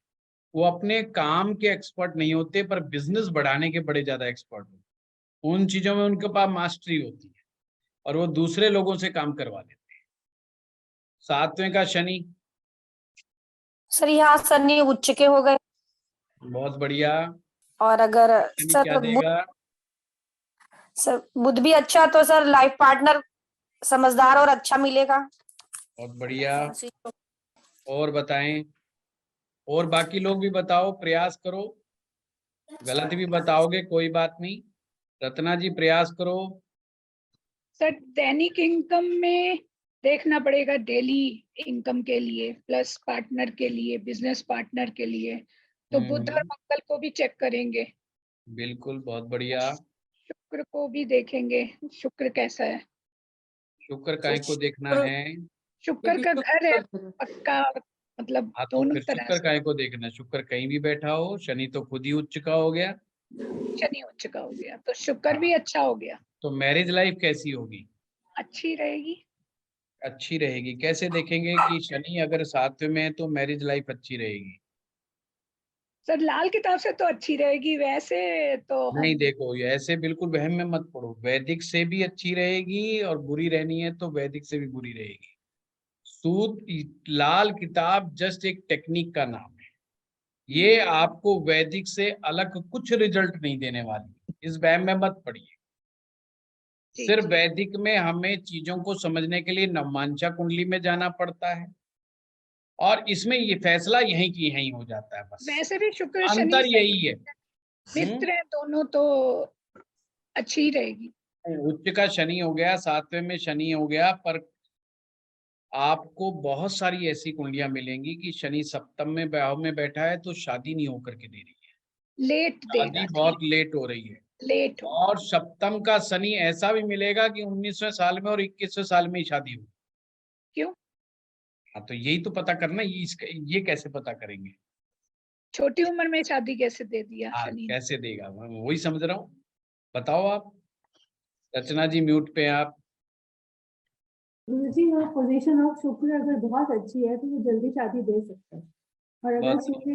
[SPEAKER 1] वो अपने काम के एक्सपर्ट नहीं होते पर बिजनेस बढ़ाने के बड़े ज्यादा एक्सपर्ट होते हैं। उन चीजों में उनके पास मास्टरी होती है और वो दूसरे लोगों से काम करवा लेते हैं। सातवें का शनि,
[SPEAKER 2] सर यहाँ शनि उच्च के हो गए,
[SPEAKER 1] बहुत बढ़िया।
[SPEAKER 2] और अगर
[SPEAKER 1] शनि क्या देगा?
[SPEAKER 2] सर बुध भी अच्छा तो सर लाइफ पार्टनर समझदार और अच्छा मिलेगा।
[SPEAKER 1] बहुत बढ़िया। और बताएं, और बाकी लोग भी बताओ, प्रयास करो, गलत भी बताओगे कोई बात नहीं। रत्ना जी प्रयास करो।
[SPEAKER 7] सर दैनिक इनकम में देखना पड़ेगा, डेली इनकम के लिए, प्लस पार्टनर के लिए, बिजनेस पार्टनर के लिए, तो बुध और मंगल को भी चेक करेंगे।
[SPEAKER 1] बिल्कुल, बहुत बढ़िया।
[SPEAKER 7] शुक्र को भी देखेंगे, शुक्र कैसा है।
[SPEAKER 1] शुक्र काय को देखना है?
[SPEAKER 7] शुक्र का घर है
[SPEAKER 3] शुक्र
[SPEAKER 7] पक्का, मतलब
[SPEAKER 1] हाँ, तो
[SPEAKER 7] दोनों
[SPEAKER 1] फिर
[SPEAKER 7] तरह
[SPEAKER 1] शुक्र
[SPEAKER 7] से।
[SPEAKER 1] काय को देखना, शुक्र कहीं भी बैठा हो, शनि तो खुद ही उच्च का हो गया।
[SPEAKER 7] शनि उच्च का हो गया तो शुक्र भी अच्छा हो गया,
[SPEAKER 1] तो मैरिज लाइफ कैसी होगी?
[SPEAKER 7] अच्छी रहेगी।
[SPEAKER 1] अच्छी रहेगी। कैसे देखेंगे कि शनि अगर सातवें में है तो मैरिज लाइफ अच्छी रहेगी?
[SPEAKER 7] सर लाल किताब से तो अच्छी रहेगी, वैसे तो हम
[SPEAKER 1] नहीं, देखो, ये ऐसे बिल्कुल वहम में मत पड़ो। वैदिक से भी अच्छी रहेगी और बुरी रहनी है तो वैदिक से भी बुरी रहेगी। सूत लाल किताब जस्ट एक टेक्निक का नाम है, ये आपको वैदिक से अलग कुछ रिजल्ट नहीं देने वाली, इस वहम में मत पड़िए।
[SPEAKER 7] जी,
[SPEAKER 1] सिर्फ
[SPEAKER 7] जी।
[SPEAKER 1] वैदिक में हमें चीजों को समझने के लिए नवमांशा कुंडली में जाना पड़ता है, और इसमें ये फैसला यहीं की यहीं हो जाता है, बस
[SPEAKER 7] वैसे भी शुक्र शनि
[SPEAKER 1] अंतर यही है।
[SPEAKER 7] मित्र हैं दोनों, तो अच्छी ही रहेगी।
[SPEAKER 1] उच्च का शनि हो गया, सातवें में शनि हो गया, पर आपको बहुत सारी ऐसी कुंडलियां मिलेंगी कि शनि सप्तम में भाव में बैठा है तो शादी नहीं होकर के दे रही है,
[SPEAKER 7] लेट देगा,
[SPEAKER 1] शादी बहुत लेट हो रही है।
[SPEAKER 7] लेट हो।
[SPEAKER 1] और सप्तम का शनि ऐसा भी मिलेगा कि 19वें साल में और 21वें साल में ही शादी हो।
[SPEAKER 7] क्यों?
[SPEAKER 1] हाँ, तो यही तो पता करना, ये कैसे पता करेंगे?
[SPEAKER 7] छोटी उम्र में शादी कैसे दे दिया
[SPEAKER 1] हाँ,
[SPEAKER 7] शनि ने?
[SPEAKER 1] कैसे देगा, मैं वही समझ रहा हूँ। बताओ आप। रचना जी म्यूट पे आप।
[SPEAKER 8] गुरुजी हाँ, पोजीशन ऑफ शुक्र अगर बहुत अच्छी है तो वो जल्दी शादी दे सकता है, और अगर
[SPEAKER 1] बहुत
[SPEAKER 8] शुक्र,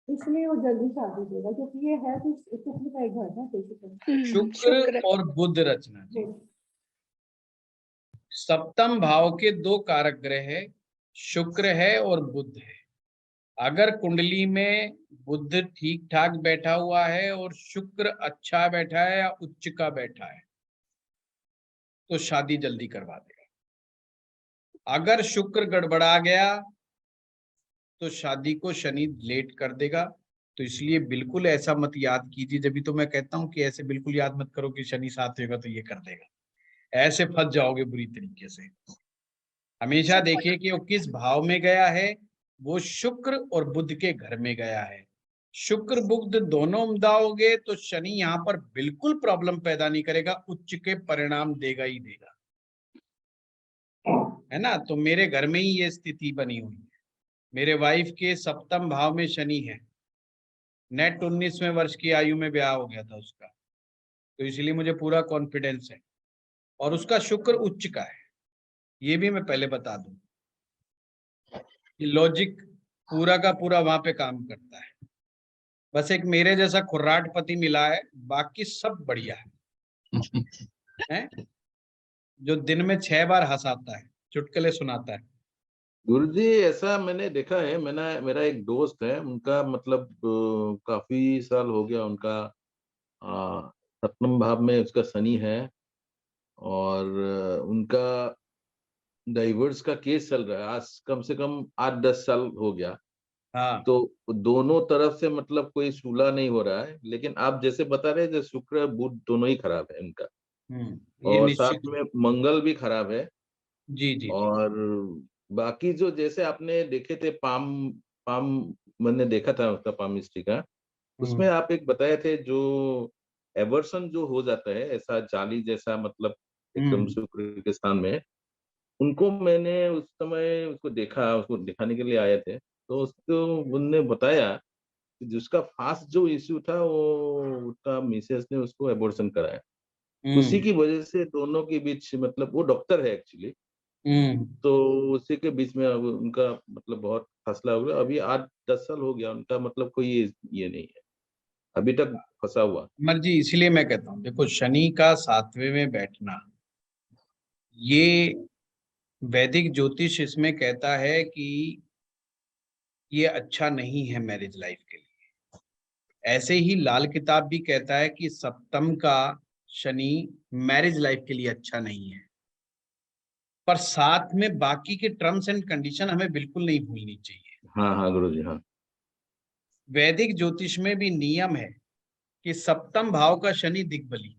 [SPEAKER 8] इसलिए वो जल्दी शादी देगा क्योंकि ये है तो शुक्र का ही घर ना बेसिकली।
[SPEAKER 1] शुक्र और बुध, रचना जी सप्तम भाव के दो कारक ग्रह है, शुक्र है और बुध है। अगर कुंडली में बुध ठीक ठाक बैठा हुआ है और शुक्र अच्छा बैठा है या उच्च का बैठा है तो शादी जल्दी करवा देगा। अगर शुक्र गड़बड़ा गया तो शादी को शनि लेट कर देगा। तो इसलिए बिल्कुल ऐसा मत याद कीजिए, जब भी तो मैं कहता हूं कि ऐसे बिल्कुल याद मत करो कि शनि साथ होगा तो ये कर देगा, ऐसे फंस जाओगे बुरी तरीके से। हमेशा देखिए कि वो किस भाव में गया है, वो शुक्र और बुध के घर में गया है। शुक्र बुध दोनों उम्दा हो गए तो शनि यहाँ पर बिल्कुल प्रॉब्लम पैदा नहीं करेगा, उच्च के परिणाम देगा ही देगा, है ना। तो मेरे घर में ही ये स्थिति बनी हुई है। मेरे वाइफ के सप्तम भाव में शनि है, नेट 19वें वर्ष की आयु में ब्याह हो गया था उसका, तो इसलिए मुझे पूरा कॉन्फिडेंस है। और उसका शुक्र उच्च का है, ये भी मैं पहले बता दूं कि लॉजिक पूरा का पूरा वहां पे काम करता है। बस एक मेरे जैसा खुर्राट पति मिला है, बाकी सब बढ़िया है, जो दिन में 6 बार हंसाता है, चुटकुले सुनाता है।
[SPEAKER 5] गुरुजी ऐसा मैंने देखा है, मेरा एक दोस्त है, उनका मतलब काफी साल हो गया उनका सप्तम भाव में उसका शनि है, और उनका डाइवोर्स का केस चल रहा है, आज कम से कम 8-10 साल हो गया।
[SPEAKER 1] हाँ
[SPEAKER 5] तो दोनों तरफ से मतलब कोई सुलह नहीं हो रहा है, लेकिन आप जैसे बता रहे थे शुक्र बुध दोनों ही खराब है इनका,
[SPEAKER 1] ये
[SPEAKER 5] और
[SPEAKER 1] निश्चित।
[SPEAKER 5] साथ में मंगल भी खराब है।
[SPEAKER 1] जी जी जी।
[SPEAKER 5] और बाकी जो जैसे आपने देखे थे पाम पाम मैंने देखा था उसका पामिस्ट्री का, उसमें आप एक बताए थे जो एवर्सन जो हो जाता है ऐसा जाली जैसा, मतलब एकदम शुक्र के स्थान में, उनको मैंने उस समय उसको देखा, उसको दिखाने के लिए आए थे, तो उसको उनने बताया कि जिसका फास्ट जो इश्यू था वो उसका मिसेस ने उसको एबॉर्शन कराया, उसी की वजह से दोनों के बीच, मतलब वो डॉक्टर है एक्चुअली, तो उसी के बीच में अब उनका मतलब बहुत फासला हो गया। अभी 8-10 साल हो गया उनका, मतलब कोई ये नहीं है अभी तक फंसा हुआ।
[SPEAKER 1] मर्जी, इसलिए मैं कहता हूँ देखो, शनि का 7वें में बैठना, ये वैदिक ज्योतिष इसमें कहता है कि ये अच्छा नहीं है मैरिज लाइफ के लिए। ऐसे ही लाल किताब भी कहता है कि सप्तम का शनि मैरिज लाइफ के लिए अच्छा नहीं है। पर साथ में बाकी के टर्म्स एंड कंडीशन हमें बिल्कुल नहीं भूलनी चाहिए।
[SPEAKER 5] हाँ हाँ गुरुजी, हाँ।
[SPEAKER 1] वैदिक ज्योतिष में भी नियम है कि सप्तम भाव का शनि दिग्बली,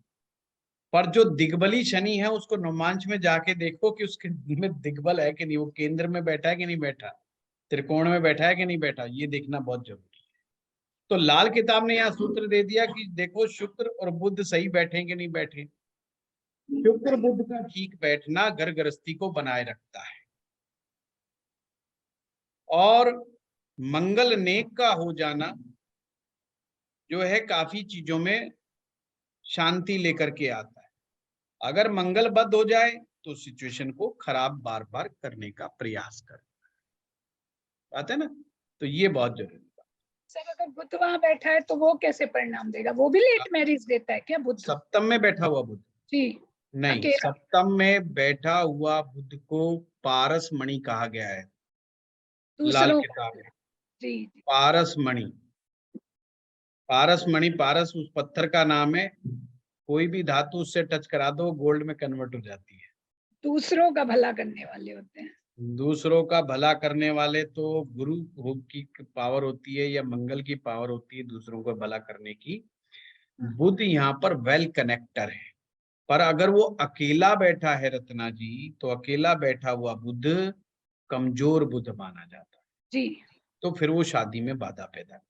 [SPEAKER 1] पर जो दिग्बली शनि है उसको नवमांश में जाके देखो कि उसके में दिग्बल है कि नहीं, वो केंद्र में बैठा है कि नहीं बैठा, त्रिकोण में बैठा है कि नहीं बैठा, ये देखना बहुत जरूरी है। तो लाल किताब ने यहाँ सूत्र दे दिया कि देखो शुक्र और बुध सही बैठे कि नहीं बैठे। शुक्र बुध का ठीक बैठना घर गृहस्थी को बनाए रखता है, और मंगल नेक का हो जाना जो है काफी चीजों में शांति लेकर के आता है। अगर मंगल बद हो जाए तो सिचुएशन को खराब बार बार करने का प्रयास कर, बात है ना, तो ये बहुत जरूरी बात।
[SPEAKER 7] सर अगर बुध वहां बैठा है तो वो कैसे परिणाम देगा? वो भी लेट मैरिज देता है क्या बुध?
[SPEAKER 1] सप्तम में बैठा हुआ बुध
[SPEAKER 7] जी
[SPEAKER 1] नहीं,
[SPEAKER 7] अकेला।
[SPEAKER 1] सप्तम में बैठा हुआ बुध को पारस मणि कहा गया है लाल
[SPEAKER 7] दूसरों का।
[SPEAKER 1] किताब में।
[SPEAKER 7] जी जी।
[SPEAKER 1] पारस मणि, पारस मणि, पारस उस पत्थर का नाम है, कोई भी धातु उससे टच करा दो गोल्ड में कन्वर्ट हो जाती है।
[SPEAKER 7] दूसरों का भला करने वाले होते हैं।
[SPEAKER 1] दूसरों का भला करने वाले तो गुरु की पावर होती है या मंगल की पावर होती है दूसरों को भला करने की। बुध यहाँ पर वेल कनेक्टर है, पर अगर वो अकेला बैठा है रत्ना जी, तो अकेला बैठा हुआ बुध कमजोर बुध माना जाता है,
[SPEAKER 7] जी।
[SPEAKER 1] तो फिर वो शादी में बाधा पैदा।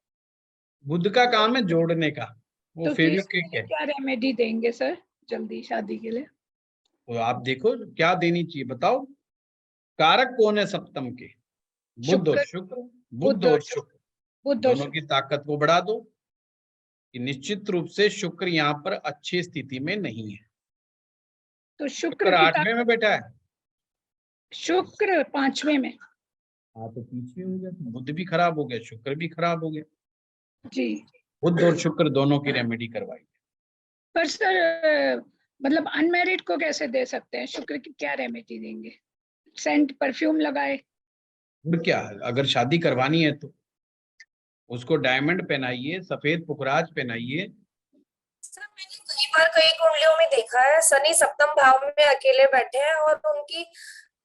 [SPEAKER 1] बुध का काम है जोड़ने का, वो
[SPEAKER 7] तो
[SPEAKER 1] फेविक्विक है।
[SPEAKER 7] क्या रेमेडी देंगे सर जल्दी शादी के लिए?
[SPEAKER 1] तो आप देखो क्या देनी चाहिए बताओ। कारक कौन है सप्तम के? बुध और शुक्र। बुध और शुक्र
[SPEAKER 7] बुध और
[SPEAKER 1] दोनों की ताकत को बढ़ा दो कि निश्चित रूप से शुक्र यहाँ पर अच्छी स्थिति में नहीं है।
[SPEAKER 7] तो
[SPEAKER 1] शुक्र 8वें में बैठा है,
[SPEAKER 7] शुक्र 5वें में।
[SPEAKER 1] हाँ तो पीछे हो गया, तो बुध भी खराब हो गया, शुक्र भी खराब हो गया।
[SPEAKER 7] जी।
[SPEAKER 1] बुध और शुक्र दोनों की रेमेडी करवाई।
[SPEAKER 7] पर सर मतलब अनमैरिड को कैसे दे सकते हैं? शुक्र की क्या रेमेडी देंगे? सेंट परफ्यूम लगाए?
[SPEAKER 1] और क्या, अगर शादी करवानी है तो उसको डायमंड पहनाइए, सफेद पुखराज पहनाइए।
[SPEAKER 2] सर मैंने कई बार कई कुंडलियों में देखा है शनि सप्तम भाव में अकेले बैठे हैं और उनकी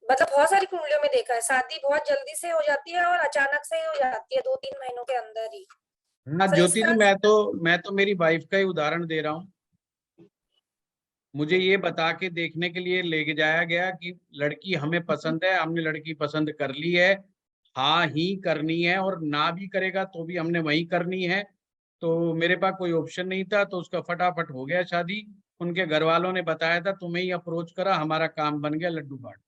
[SPEAKER 2] मतलब बहुत सारी कुंडलियों में देखा है शादी बहुत जल्दी से हो जाती है और अचानक से ही हो जाती है 2-3 महीनों के अंदर ही।
[SPEAKER 1] हाँ
[SPEAKER 2] सर
[SPEAKER 1] ज्योति जी,
[SPEAKER 2] इसका
[SPEAKER 1] मैं तो मेरी वाइफ का ही उदाहरण दे रहा हूँ। मुझे ये बता के देखने के लिए लेके जाया गया कि लड़की हमें पसंद है, हमने लड़की पसंद कर ली है, हाँ ही करनी है, और ना भी करेगा तो भी हमने वही करनी है। तो मेरे पास कोई ऑप्शन नहीं था, तो उसका फटाफट हो गया शादी। उनके घर वालों ने बताया था तुम्हें ही अप्रोच करा, हमारा काम बन गया लड्डू बाट।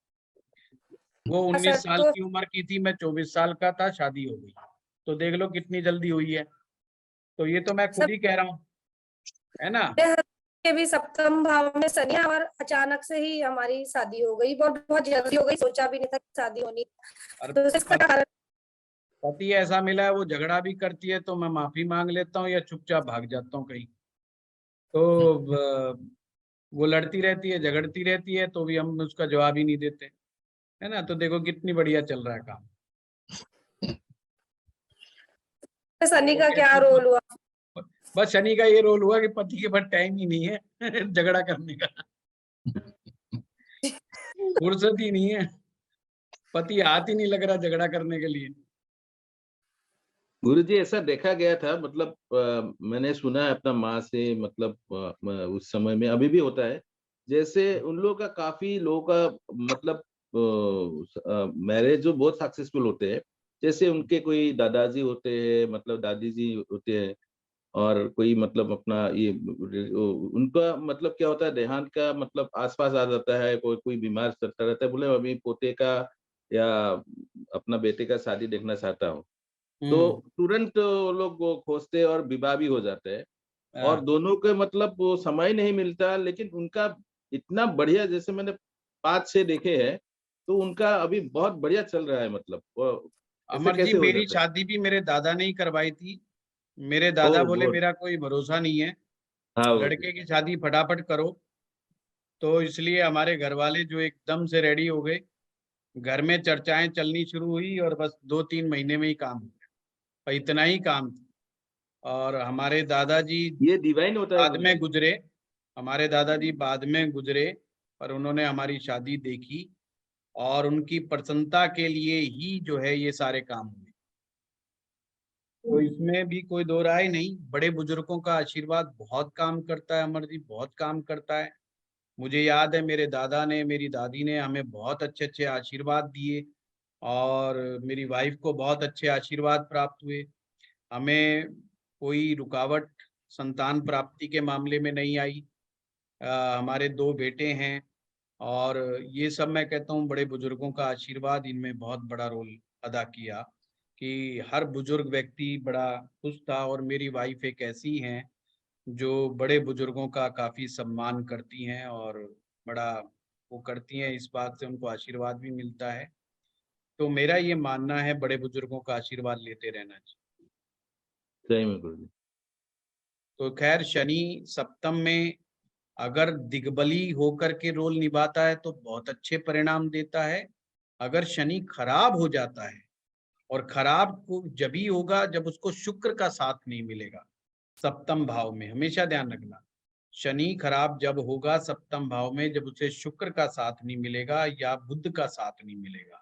[SPEAKER 1] वो 19
[SPEAKER 2] सर
[SPEAKER 1] साल
[SPEAKER 2] तो
[SPEAKER 1] की उम्र की थी, मैं 24 साल का था, शादी हो गई। तो देख लो कितनी जल्दी हुई है। तो ये तो मैं खुद ही कह रहा हूँ, है ना।
[SPEAKER 2] के भी सप्तम भाव में शनि है और अचानक से ही हमारी शादी हो गई, बहुत बहुत जल्दी हो गई, सोचा भी नहीं था कि शादी होनी। तो इसका कारण
[SPEAKER 1] पति ऐसा मिला है वो झगड़ा भी करती है तो मैं माफी मांग लेता हूँ या चुपचाप भाग जाता हूँ कहीं। तो वो लड़ती रहती है, झगड़ती रहती है, तो भी हम उसका जवाब ही नहीं देते, है ना। तो देखो कितनी बढ़िया चल रहा है काम।
[SPEAKER 2] शनि का
[SPEAKER 1] ओके,
[SPEAKER 2] क्या
[SPEAKER 1] तो
[SPEAKER 2] रोल हुआ?
[SPEAKER 1] बस शनि का ये रोल हुआ कि पति के पास टाइम ही नहीं है झगड़ा करने का, फुर्सत ही नहीं है, पति हाथ ही नहीं लग रहा झगड़ा करने के लिए।
[SPEAKER 5] गुरुजी ऐसा देखा गया था, मतलब मैंने सुना है अपना माँ से, मतलब उस समय में अभी भी होता है, जैसे उन लोगों का, काफी लोगों का मतलब मैरिज जो बहुत सक्सेसफुल होते हैं, जैसे उनके कोई दादाजी होते हैं, मतलब दादी जी होते हैं, और कोई मतलब अपना ये उनका मतलब क्या होता है, देहांत का मतलब आसपास आ जाता है, कोई कोई बीमार चलता रहता है, बोले अभी पोते का या अपना बेटे का शादी देखना चाहता हूँ, तो तुरंत वो लोग वो खोजते और विवाह भी हो जाते हैं, और दोनों के मतलब वो समय नहीं मिलता, लेकिन उनका इतना बढ़िया, जैसे मैंने 5-6 देखे हैं, तो उनका अभी बहुत बढ़िया चल रहा है, मतलब वो ऐसे
[SPEAKER 1] अमर जी,
[SPEAKER 5] कैसे हो
[SPEAKER 1] मेरी
[SPEAKER 5] जाता है?
[SPEAKER 1] शादी भी मेरे दादा ने ही करवाई थी। मेरे
[SPEAKER 5] ओ
[SPEAKER 1] दादा बोले
[SPEAKER 5] गुड।
[SPEAKER 1] मेरा कोई भरोसा नहीं है,
[SPEAKER 5] हाँ गुरुजी।
[SPEAKER 1] लड़के की शादी फटाफट करो। तो इसलिए हमारे घर वाले जो एकदम से रेडी हो गए, घर में चर्चाएं चलनी शुरू हुई और बस 2-3 महीने में ही काम हो गया। और इतना ही काम था। और हमारे दादाजी
[SPEAKER 5] ये डिवाइन होता है
[SPEAKER 1] बाद में
[SPEAKER 5] गुरुजी।
[SPEAKER 1] गुजरे, हमारे दादाजी बाद में गुजरे, पर उन्होंने हमारी शादी देखी और उनकी प्रसन्नता के लिए ही जो है ये सारे काम हुए। तो इसमें भी कोई दो राय नहीं, बड़े बुजुर्गों का आशीर्वाद बहुत काम करता है अमर जी, बहुत काम करता है। मुझे याद है मेरे दादा ने, मेरी दादी ने हमें बहुत अच्छे अच्छे आशीर्वाद दिए और मेरी वाइफ को बहुत अच्छे आशीर्वाद प्राप्त हुए। हमें कोई रुकावट संतान प्राप्ति के मामले में नहीं आई। हमारे 2 बेटे हैं और ये सब मैं कहता हूँ बड़े बुजुर्गों का आशीर्वाद इनमें बहुत बड़ा रोल अदा किया कि हर बुजुर्ग व्यक्ति बड़ा खुश था। और मेरी वाइफ एक ऐसी हैं जो बड़े बुजुर्गों का काफी सम्मान करती हैं और बड़ा वो करती हैं, इस बात से उनको आशीर्वाद भी मिलता है। तो मेरा ये मानना है बड़े बुजुर्गों का आशीर्वाद लेते रहना चाहिए।
[SPEAKER 5] सही में गुरुजी।
[SPEAKER 1] तो खैर शनि सप्तम में अगर दिग्बली होकर के रोल निभाता है तो बहुत अच्छे परिणाम देता है। अगर शनि खराब हो जाता है, और खराब को जब ही होगा जब उसको शुक्र का साथ नहीं मिलेगा सप्तम भाव में, हमेशा ध्यान रखना। शनि खराब जब होगा सप्तम भाव में, जब उसे शुक्र का साथ नहीं मिलेगा या बुध का साथ नहीं मिलेगा।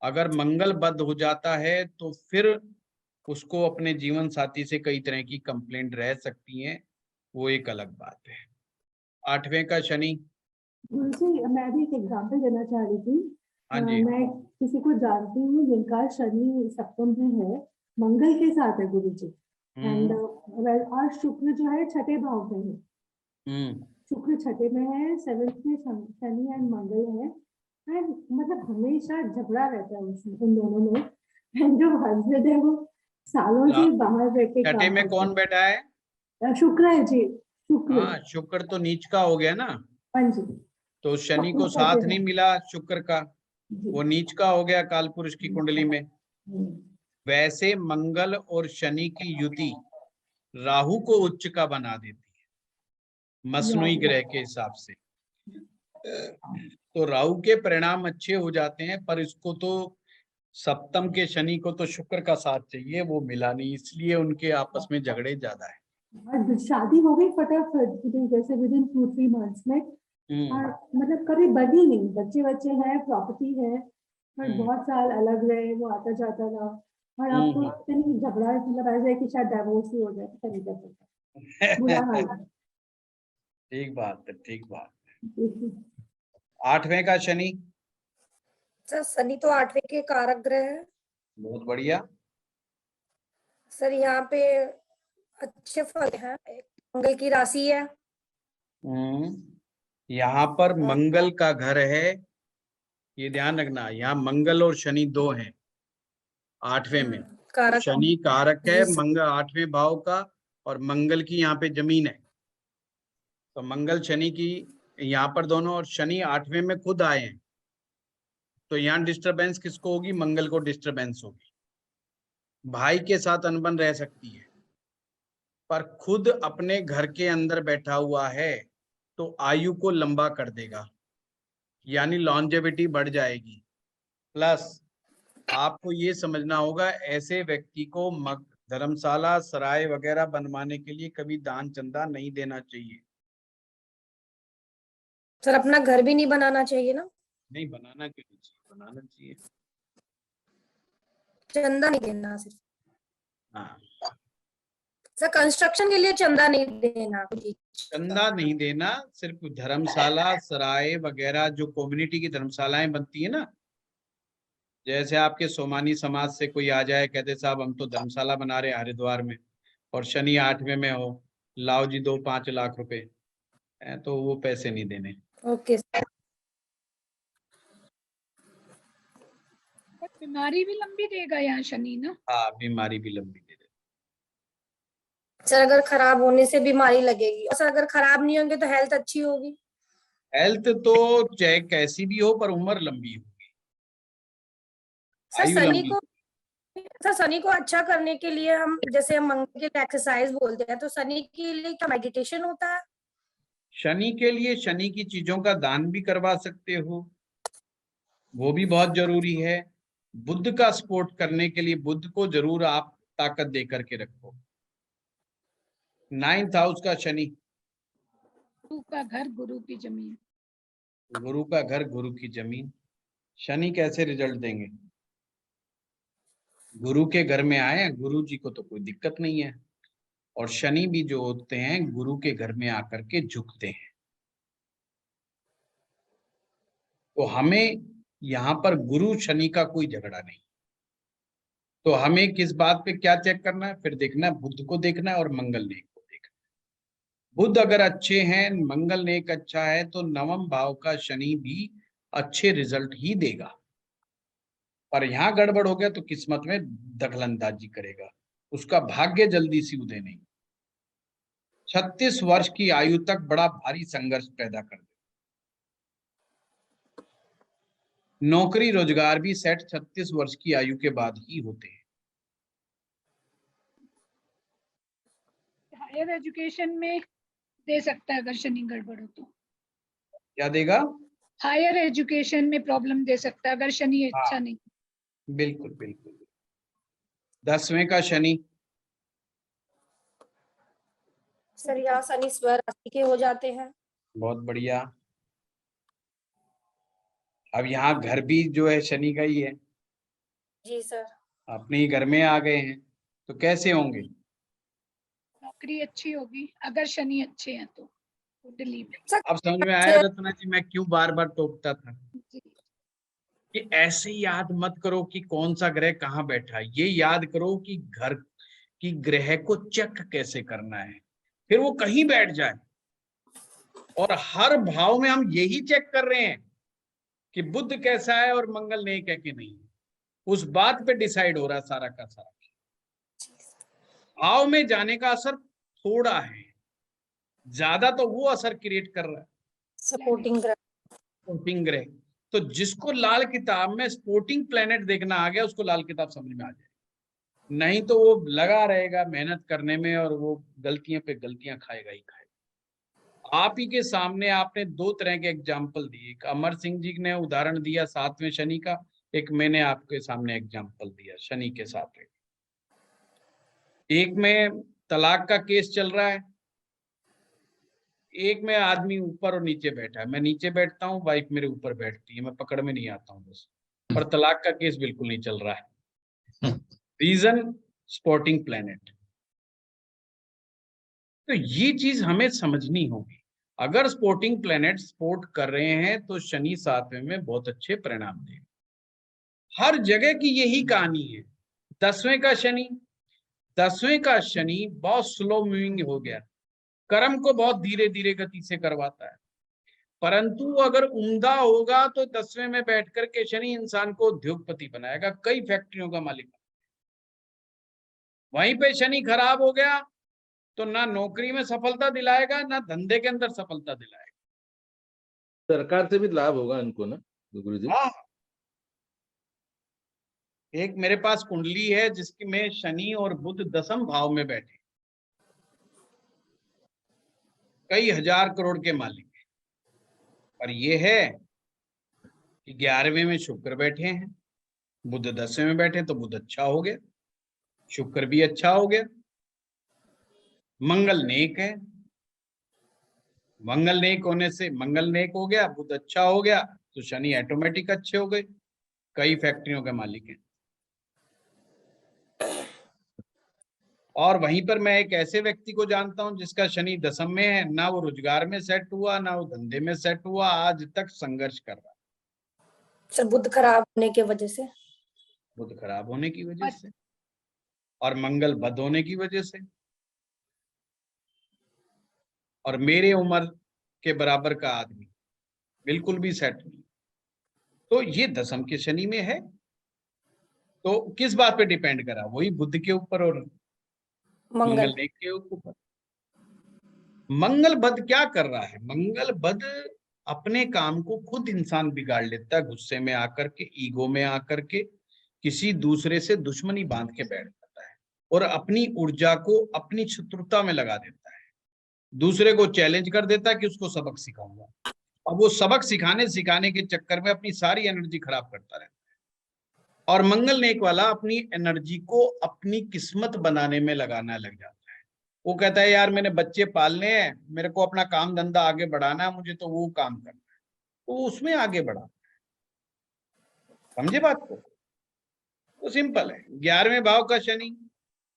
[SPEAKER 1] अगर मंगल बद हो जाता है तो फिर उसको अपने जीवन साथी से कई तरह की कंप्लेंट रह सकती हैं, वो एक अलग बात है। 8वें का शनि।
[SPEAKER 8] गुरुजी, मैं भी एक एग्जांपल देना चाह रही थी।
[SPEAKER 1] हाँ जी।
[SPEAKER 8] मैं किसी को जानती हूँ जिनका शनि सप्तम में है, मंगल के साथ है गुरुजी, एंड और शुक्र जो है छठे भाव में है। शुक्र छठे में है, 7th में शनि एंड मंगल है, एंड मतलब हमेशा झगड़ा रहता है उसमें, उन दोनों में। एंड जो हस्बैंड है वो सालों से बाहर रह के
[SPEAKER 1] छठे
[SPEAKER 8] काम
[SPEAKER 1] में कौन
[SPEAKER 8] करते
[SPEAKER 1] बैठा है?
[SPEAKER 8] हैं। शुक्र है जी, शुक्र।
[SPEAKER 1] हाँ, शुक्र तो नीच का हो गया ना,
[SPEAKER 8] हाँ जी।
[SPEAKER 1] तो शनि को
[SPEAKER 8] छठे
[SPEAKER 1] साथ
[SPEAKER 8] में
[SPEAKER 1] नहीं मिला शुक्र का,
[SPEAKER 8] जी।
[SPEAKER 1] वो नीच का हो गया काल पुरुष की कुंडली में। वैसे मंगल और शनि की युति राहु को उच्च का बना देती है मसनुई ग्रह के हिसाब से। तो राहु के परिणाम अच्छे हो जाते हैं, पर इसको तो सप्तम के शनि को तो शुक्र का साथ चाहिए, वो मिला नहीं, इसलिए उनके आपस में झगड़े ज्यादा है।
[SPEAKER 8] और शादी हो गई फटाफट, जैसे विद इन 2-3 मंथ्स में, और मतलब कभी बनी नहीं, बच्चे बच्चे हैं, प्रॉपर्टी है, पर बहुत साल अलग रहे, वो आता जाता रहा, और अब तो इतनी झगड़ा, मतलब ऐसा है कि शायद डाइवोर्स ही हो जाए, पता नहीं कैसे होता। बुरा हाल है।
[SPEAKER 1] ठीक बात है, ठीक बात है।
[SPEAKER 8] जी।
[SPEAKER 1] 8वें का शनि।
[SPEAKER 2] सर शनि तो 8वें के कारक ग्रह है।
[SPEAKER 1] बहुत बढ़िया।
[SPEAKER 2] सर यहाँ पे अच्छे फल हैं, मंगल की राशि है।
[SPEAKER 1] यहाँ पर मंगल का घर है, ये ध्यान रखना, यहाँ मंगल और शनि 2 हैं 8वें में।
[SPEAKER 2] कारक
[SPEAKER 1] शनि कारक है
[SPEAKER 2] जी।
[SPEAKER 1] मंगल 8वें भाव का, और मंगल की यहाँ पे जमीन है, तो मंगल शनि की यहाँ पर दोनों, और शनि 8वें में खुद आए हैं, तो यहाँ डिस्टरबेंस किसको होगी? मंगल को डिस्टरबेंस होगी। भाई के साथ अनबन रह सकती है, पर खुद अपने घर के अंदर बैठा हुआ है तो आयु को लंबा कर देगा, यानी लॉन्जेविटी बढ़ जाएगी। प्लस आपको ये समझना होगा, ऐसे व्यक्ति को धर्मशाला सराय वगैरह बनवाने के लिए कभी दान चंदा नहीं देना चाहिए।
[SPEAKER 2] सर अपना घर भी नहीं बनाना चाहिए ना?
[SPEAKER 1] नहीं, बनाना क्यों नहीं चाहिए, बनाना चाहिए।
[SPEAKER 2] चंदा नहीं देना सिर्फ।
[SPEAKER 1] हाँ,
[SPEAKER 2] सर कंस्ट्रक्शन के लिए चंदा नहीं देना कुछ।
[SPEAKER 1] चंदा नहीं देना, सिर्फ धर्मशाला सराय वगैरह जो कम्युनिटी की धर्मशालाएं बनती है ना, जैसे आपके सोमानी समाज से कोई आ जाए, कहते साहब हम तो धर्मशाला बना रहे हैं हरिद्वार में और शनि 8वें में हो, लाओ जी 2-5 लाख रुपए, तो वो पैसे नहीं देने।
[SPEAKER 2] Okay sir.
[SPEAKER 7] पर बीमारी भी लंबी देगा यहाँ शनि ना।
[SPEAKER 1] हाँ, बीमारी भी लंबी दे दे।
[SPEAKER 2] सर अगर खराब होने से बीमारी लगेगी, और सर अगर खराब नहीं होंगे तो हेल्थ अच्छी होगी।
[SPEAKER 1] हेल्थ तो चाहे कैसी भी हो पर उम्र लंबी होगी,
[SPEAKER 2] सर
[SPEAKER 1] आयु
[SPEAKER 2] शनि
[SPEAKER 1] लंबी।
[SPEAKER 2] को सर शनि को अच्छा करने के लिए हम, जैसे हम मंगल के लिए एक्सरसाइज बोलते हैं, तो शनि के लिए क्या मेडिटेशन होता है?
[SPEAKER 1] शनि के लिए शनि की चीजों का दान भी करवा सकते हो, वो भी बहुत जरूरी है। बुध का सपोर्ट करने के लिए बुध को जरूर आप ताकत दे करके रखो। 9th हाउस का शनि,
[SPEAKER 7] गुरु का घर गुरु की जमीन।
[SPEAKER 1] गुरु का घर गुरु की जमीन। शनि कैसे रिजल्ट देंगे? गुरु के घर में आए, गुरु जी को तो कोई दिक्कत नहीं है, और शनि भी जो होते हैं गुरु के घर में आकर के झुकते हैं। तो हमें यहाँ पर गुरु शनि का कोई झगड़ा नहीं। तो हमें किस बात पे क्या चेक करना है? फिर देखना है, बुध को देखना है और मंगल नेक को देखना है। बुध अगर अच्छे हैं, मंगल नेक अच्छा है, तो 9वें भाव का शनि भी अच्छे रिजल्ट ही देगा। पर यहाँ गड़बड़ हो गया तो किस्मत में दखलंदाजी करेगा, उसका भाग्य जल्दी सी उदय नहीं। 36 वर्ष की आयु तक बड़ा भारी संघर्ष पैदा कर दे। नौकरी रोजगार भी सेट 36 वर्ष की आयु के बाद ही होते हैं।
[SPEAKER 7] हायर एजुकेशन में दे सकता है अगर शनि गड़बड़ हो तो।
[SPEAKER 1] क्या देगा?
[SPEAKER 7] हायर एजुकेशन में प्रॉब्लम दे सकता है अगर शनि अच्छा नहीं।
[SPEAKER 1] बिल्कुल बिल्कुल। 10वें का शनि,
[SPEAKER 2] सर यहाँ शनि स्वर राशि के हो जाते हैं।
[SPEAKER 1] बहुत बढ़िया। अब यहाँ घर भी जो है शनि का ही है,
[SPEAKER 2] जी सर।
[SPEAKER 1] अपने ही घर में आ गए हैं, तो कैसे होंगे?
[SPEAKER 7] नौकरी अच्छी होगी अगर शनि अच्छे हैं तो कुंडली में।
[SPEAKER 2] सर
[SPEAKER 1] अब समझ में आया रत्ना जी, मैं क्यों बार बार टोकता था
[SPEAKER 7] जी।
[SPEAKER 1] कि ऐसे याद मत करो कि कौन सा ग्रह कहाँ बैठा है, ये याद करो कि घर की ग्रह को चेक कैसे करना है, फिर वो कहीं बैठ जाए। और हर भाव में हम यही चेक कर रहे हैं कि बुध कैसा है और मंगल नेक है कि नहीं, उस बात पे डिसाइड हो रहा है सारा का सारा। भाव में जाने का असर थोड़ा है, ज्यादा तो वो असर क्रिएट कर रहा है
[SPEAKER 2] सपोर्टिंग ग्रह।
[SPEAKER 1] स्पोर्टिंग ग्रह। तो जिसको लाल किताब में स्पोर्टिंग प्लेनेट देखना आ गया, उसको लाल किताब समझ में आ जाए, नहीं तो वो लगा रहेगा मेहनत करने में और वो गलतियां पे गलतियां खाएगा ही खाएगा। आप ही के सामने आपने 2 तरह के एग्जाम्पल दिए, एक अमर सिंह जी ने उदाहरण दिया 7वें शनि का, एक मैंने आपके सामने एग्जाम्पल दिया शनि के साथ। एक में तलाक का केस चल रहा है, एक में आदमी ऊपर और नीचे बैठा है, मैं नीचे बैठता हूँ, वाइफ मेरे ऊपर बैठती है, मैं पकड़ में नहीं आता हूँ बस, पर तलाक का केस बिल्कुल नहीं चल रहा है। Reason sporting planet. तो ये चीज हमें समझनी होगी। अगर स्पोर्टिंग प्लेनेट सपोर्ट कर रहे हैं तो शनि 7वें में बहुत अच्छे परिणाम देगा। हर जगह की यही कहानी है। 10वें का शनि, 10वें का शनि बहुत स्लो मूविंग हो गया, कर्म को बहुत धीरे धीरे गति से करवाता है, परंतु अगर उम्दा होगा तो 10वें में बैठ करके शनि इंसान को उद्योगपति बनाएगा, कई फैक्ट्रियों का मालिक। वहीं पे शनि खराब हो गया तो ना नौकरी में सफलता दिलाएगा, ना धंधे के अंदर सफलता दिलाएगा।
[SPEAKER 5] सरकार से भी लाभ होगा इनको ना गुरु जी?
[SPEAKER 1] हाँ, एक मेरे पास कुंडली है जिसकी में शनि और बुध 10वें भाव में बैठे, कई हजार करोड़ के मालिक है। पर ये है कि 11वें में शुक्र बैठे हैं, बुध 10वें में बैठे, तो बुध अच्छा हो गया, शुक्र भी अच्छा हो गया, मंगल नेक है। मंगल नेक होने से मंगल नेक हो गया, बुध अच्छा हो गया, तो शनि ऑटोमेटिक अच्छे हो गए, कई फैक्ट्रियों के मालिक हैं। और वहीं पर मैं एक ऐसे व्यक्ति को जानता हूं जिसका शनि दशम में है, ना वो रोजगार में सेट हुआ, ना वो धंधे में सेट हुआ, आज तक संघर्ष कर रहा है।
[SPEAKER 2] सर बुध खराब होने की वजह से,
[SPEAKER 1] बुध खराब होने की वजह से और मंगल बद होने की वजह से, और मेरे उम्र के बराबर का आदमी बिल्कुल भी सेट नहीं। तो ये दशम के शनि में है। तो किस बात पे डिपेंड करा? वही बुध के ऊपर और मंगल नेक के ऊपर। मंगल बद क्या कर रहा है? मंगल बद अपने काम को खुद इंसान बिगाड़ लेता है, गुस्से में आकर के, ईगो में आकर के, किसी दूसरे से दुश्मनी बांध के बैठ जाता है और अपनी ऊर्जा को अपनी शत्रुता में लगा देता है, दूसरे को चैलेंज कर देता है कि उसको सबक सिखाऊंगा। अब वो सबक सिखाने के चक्कर में अपनी सारी एनर्जी खराब करता रहता है। और मंगल नेक वाला अपनी एनर्जी को अपनी किस्मत बनाने में लगाना लग जाता है। वो कहता है यार मैंने बच्चे पालने हैं, मेरे को अपना काम धंधा आगे बढ़ाना है, मुझे तो वो काम करना है, तो उसमें आगे बढ़ाता है। समझे बात को? तो सिंपल है। 11वें भाव का शनि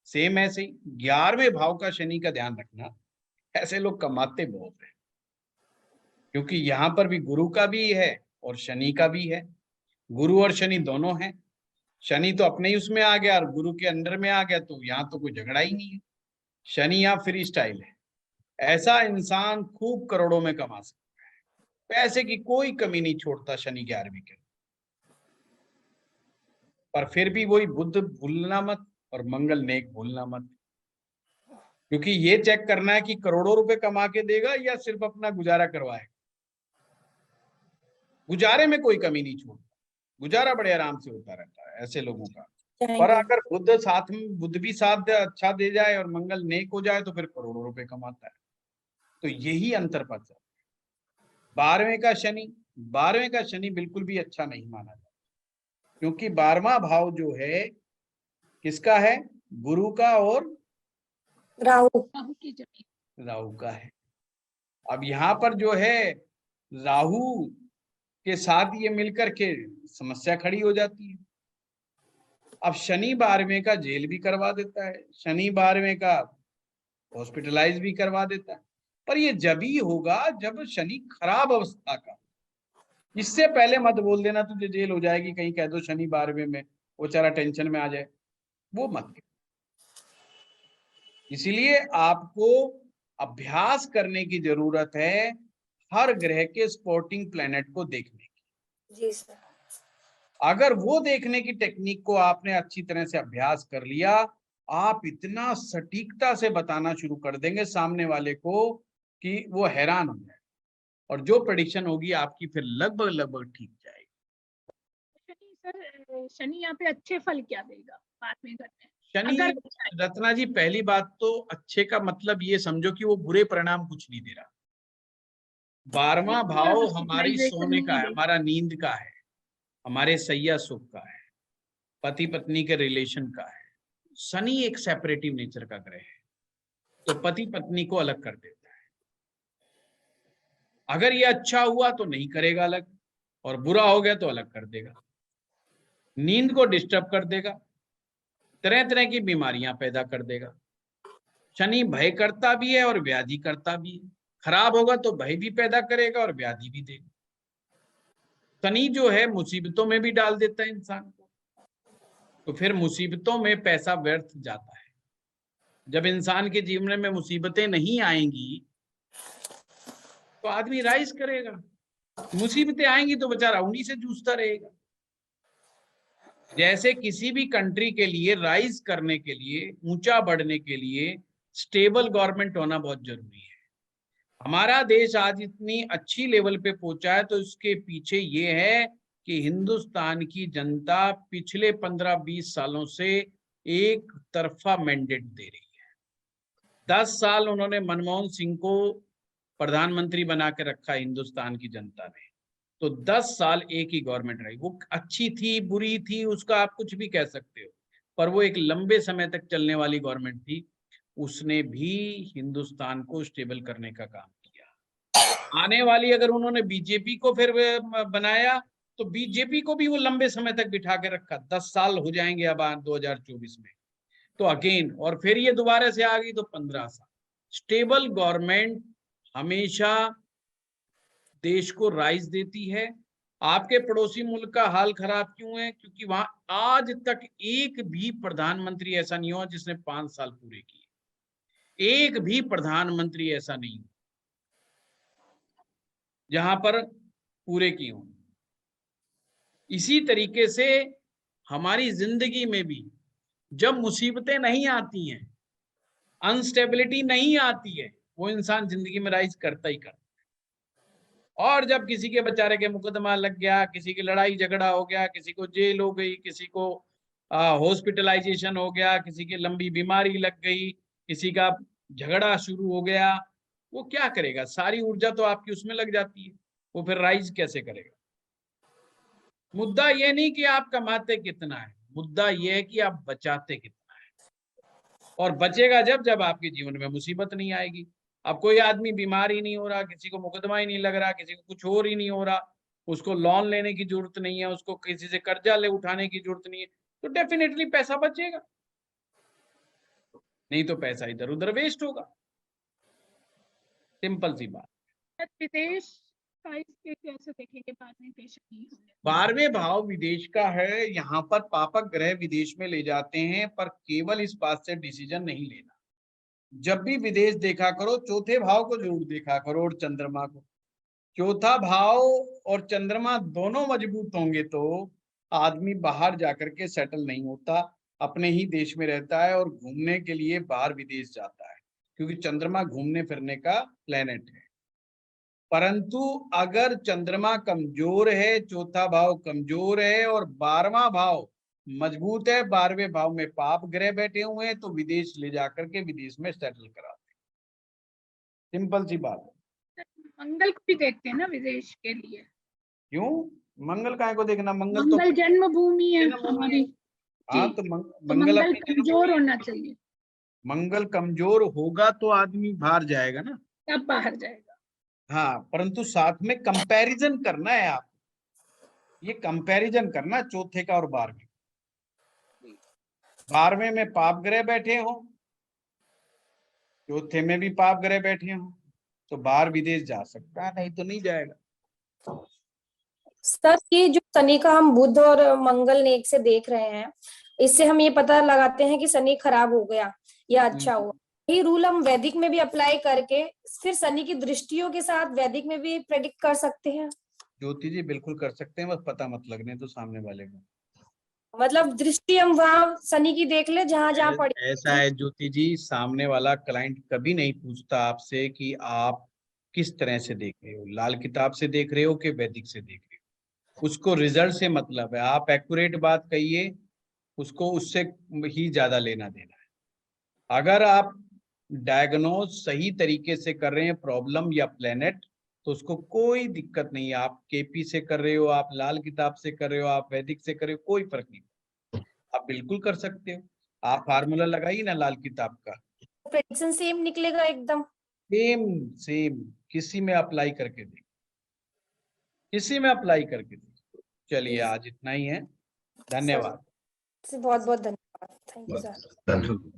[SPEAKER 1] सेम ऐसे ही। 11वें भाव का शनि का ध्यान रखना, ऐसे लोग कमाते बहुत है, क्योंकि यहाँ पर भी गुरु का भी है और शनि का भी है। गुरु और शनि दोनों हैं। शनि तो अपने ही उसमें आ गया और गुरु के अंडर में आ गया, तो यहाँ तो कोई झगड़ा ही नहीं है। शनि यहाँ फ्री स्टाइल है। ऐसा इंसान खूब करोड़ों में कमा सकता है, पैसे की कोई कमी नहीं छोड़ता शनि 11वीं के। पर फिर भी वही बुध भूलना मत और मंगल नेक भूलना मत, क्योंकि ये चेक करना है कि करोड़ों रुपए कमा के देगा या सिर्फ अपना गुजारा करवाएगा। गुजारे में कोई कमी नहीं छोड़ता, गुजारा बड़े आराम से होता रहता है ऐसे लोगों का। पर अगर बुध भी साथ अच्छा दे जाए और मंगल नेक हो जाए तो फिर करोड़ों रुपए कमाता है। तो यही अंतर पड़ता है। 12वें का शनि बिल्कुल भी अच्छा नहीं माना जाता, क्योंकि 12वां भाव जो है किसका है? गुरु का और
[SPEAKER 7] राहु की जमीन,
[SPEAKER 1] राहु का है। अब यहाँ पर जो है राहु के साथ ये मिलकर के समस्या खड़ी हो जाती है। अब शनि 12वें का जेल भी करवा देता है, शनि 12वें का हॉस्पिटलाइज भी करवा देता है। पर ये जब ही होगा जब शनि खराब अवस्था का। इससे पहले मत बोल देना तुझे जेल हो जाएगी, कहीं कह दो शनि 12वें में, वो चारा टेंशन में आ जाए, वो मत। इसीलिए आपको अभ्यास करने की जरूरत है हर ग्रह के स्पोर्टिंग प्लैनेट को देखने की।
[SPEAKER 2] जी सर।
[SPEAKER 1] अगर वो देखने की टेक्निक को आपने अच्छी तरह से अभ्यास कर लिया, आप इतना सटीकता से बताना शुरू कर देंगे सामने वाले को कि वो हैरान हो जाए, और जो प्रेडिक्शन होगी आपकी फिर लगभग ठीक जाएगी।
[SPEAKER 7] शनि यहाँ पे अच्छे फल क्या देगा बात में करते हैं?
[SPEAKER 1] शनि रत्ना जी, पहली बात तो अच्छे का मतलब ये समझो कि वो बुरे परिणाम कुछ नहीं दे रहा। 12वां भाव हमारी सोने का है, हमारा नींद का है, हमारे सैया सुख का है, पति पत्नी के रिलेशन का है। शनि एक सेपरेटिव नेचर का ग्रह है, तो पति पत्नी को अलग कर देता है। अगर ये अच्छा हुआ तो नहीं करेगा अलग, और बुरा हो गया तो अलग कर देगा। नींद को डिस्टर्ब कर देगा, तरह तरह की बीमारियां पैदा कर देगा। शनि भय करता भी है और व्याधि करता भी है। खराब होगा तो भय भी पैदा करेगा और व्याधि भी देगा। शनि जो है मुसीबतों में भी डाल देता है इंसान को, तो फिर मुसीबतों में पैसा व्यर्थ जाता है। जब इंसान के जीवन में मुसीबतें नहीं आएंगी तो आदमी राइज करेगा, मुसीबतें आएंगी तो बेचारा उन्हीं से जूझता रहेगा। जैसे किसी भी कंट्री के लिए राइज करने के लिए, ऊंचा बढ़ने के लिए स्टेबल गवर्नमेंट होना बहुत जरूरी है। हमारा देश आज इतनी अच्छी लेवल पे पहुंचा है तो इसके पीछे ये है कि हिंदुस्तान की जनता पिछले 15-20 सालों से एक तरफा मैंडेट दे रही है। 10 साल उन्होंने मनमोहन सिंह को प्रधानमंत्री बना के रखा हिंदुस्तान की जनता ने, तो 10 साल एक ही गवर्नमेंट रही। वो अच्छी थी बुरी थी उसका आप कुछ भी कह सकते हो, पर वो एक लंबे समय तक चलने वाली गवर्नमेंट थी। उसने भी हिंदुस्तान को स्टेबल करने का काम किया। आने वाली अगर उन्होंने बीजेपी को फिर बनाया तो बीजेपी को भी वो लंबे समय तक बिठा के रखा। 10 साल हो जाएंगे अब 2024 में। तो अगेन, और फिर ये दोबारा से आ गई तो 15 साल। स्टेबल गवर्नमेंट हमेशा देश को राइज देती है। आपके पड़ोसी मुल्क का हाल खराब क्यों है? क्योंकि वहां आज तक एक भी प्रधानमंत्री ऐसा नहीं हुआ जिसने 5 साल पूरे किए। एक भी प्रधानमंत्री ऐसा नहीं हुआ जहां पर पूरे किए हों। इसी तरीके से हमारी जिंदगी में भी जब मुसीबतें नहीं आती हैं, अनस्टेबिलिटी नहीं आती है, वो इंसान जिंदगी में राइज करता ही करता है। और जब किसी के बेचारे के मुकदमा लग गया, किसी की लड़ाई झगड़ा हो गया, किसी को जेल हो गई, किसी को हॉस्पिटलाइजेशन हो गया, किसी की लंबी बीमारी लग गई, किसी का झगड़ा शुरू हो गया, वो क्या करेगा? सारी ऊर्जा तो आपकी उसमें लग जाती है, वो फिर राइज कैसे करेगा? मुद्दा ये नहीं कि आप कमाते कितना है, मुद्दा ये है कि आप बचाते कितना है। और बचेगा जब आपके जीवन में मुसीबत नहीं आएगी। अब कोई आदमी बीमार ही नहीं हो रहा, किसी को मुकदमा ही नहीं लग रहा, किसी को कुछ और ही नहीं हो रहा, उसको लोन लेने की जरूरत नहीं है, उसको किसी से कर्जा ले उठाने की जरूरत नहीं है, तो डेफिनेटली पैसा बचेगा, नहीं तो पैसा इधर उधर वेस्ट होगा। सिंपल सी बात।
[SPEAKER 7] विदेश का इसके कैसे देखेंगे? बाद में पेश नहीं होंगे।
[SPEAKER 1] 12वें भाव विदेश का है। यहाँ पर पापक ग्रह विदेश में ले जाते हैं, पर केवल इस बात से डिसीजन नहीं लेना। जब भी विदेश देखा करो, चौथे भाव को जरूर देखा करो और चंद्रमा को। चौथा भाव और चंद्रमा दोनों मजबूत होंगे तो आदमी बाहर जाकर के सेटल नहीं होता, अपने ही देश में रहता है और घूमने के लिए बाहर विदेश जाता है, क्योंकि चंद्रमा घूमने फिरने का प्लेनेट है। परंतु अगर चंद्रमा कमजोर है, चौथा भाव कमजोर है और 12वां भाव मजबूत है, 12वें भाव में पाप ग्रह बैठे हुए हैं, तो विदेश ले जाकर के विदेश में सेटल कराते हैं। सिंपल सी बात है।
[SPEAKER 7] मंगल को भी देखते हैं ना विदेश के लिए?
[SPEAKER 1] क्यों मंगल काहे को देखना? मंगल
[SPEAKER 7] मंगल जन्मभूमि है
[SPEAKER 1] जन्मभूमि
[SPEAKER 7] हमारी।
[SPEAKER 1] हाँ,
[SPEAKER 7] जी,
[SPEAKER 1] तो
[SPEAKER 7] तो
[SPEAKER 1] मंगल
[SPEAKER 7] मंगल
[SPEAKER 1] अपनी
[SPEAKER 7] कमजोर होना चाहिए,
[SPEAKER 1] मंगल कमजोर होगा तो आदमी बाहर जाएगा ना।
[SPEAKER 7] तब बाहर जाएगा।
[SPEAKER 1] हाँ, परंतु साथ में कंपैरिजन करना है आप, ये कंपैरिजन करना चौथे का और 12वें। 12वें में पाप ग्रह बैठे हो, चौथे में भी पाप ग्रह बैठे हो, तो बाहर विदेश जा सकता है, नहीं तो नहीं जाएगा।
[SPEAKER 2] सर, ये जो शनि का हम बुध और मंगल नेक से देख रहे हैं, इससे हम ये पता लगाते हैं कि शनि खराब हो गया या अच्छा हुआ। ये रूल हम वैदिक में भी अप्लाई करके फिर शनि की दृष्टियों के साथ वैदिक में भी प्रेडिक्ट कर सकते हैं?
[SPEAKER 1] ज्योति जी बिल्कुल कर सकते हैं, बस पता मत लगने तो सामने वाले को।
[SPEAKER 2] मतलब दृष्टि हम वहां शनि की देख ले जहां जहां पड़ी।
[SPEAKER 1] ऐसा है ज्योति जी, सामने वाला क्लाइंट कभी नहीं पूछता आपसे कि आप किस तरह से देख रहे हो, लाल किताब से देख रहे हो कि वैदिक से देख रहे हो। उसको रिजल्ट से मतलब है, आप एक्यूरेट बात कहिए, उसको उससे ही ज्यादा लेना देना है। अगर आप डायग्नोज सही तरीके से कर रहे हैं प्रॉब्लम या प्लेनेट, तो उसको कोई दिक्कत नहीं है। आप केपी से कर रहे हो, आप लाल किताब से कर रहे हो, आप वैदिक से कर रहे हो, कोई फर्क नहीं, आप बिल्कुल कर सकते हो। आप फार्मूला लगाइए ना लाल किताब का,
[SPEAKER 2] प्रेडिक्शन सेम निकलेगा एकदम?
[SPEAKER 1] सेम सेम, किसी में अप्लाई करके देखो, किसी में अप्लाई करके देखो। चलिए आज इतना ही है, धन्यवाद।
[SPEAKER 2] बहुत बहुत धन्यवाद। Thank you sir.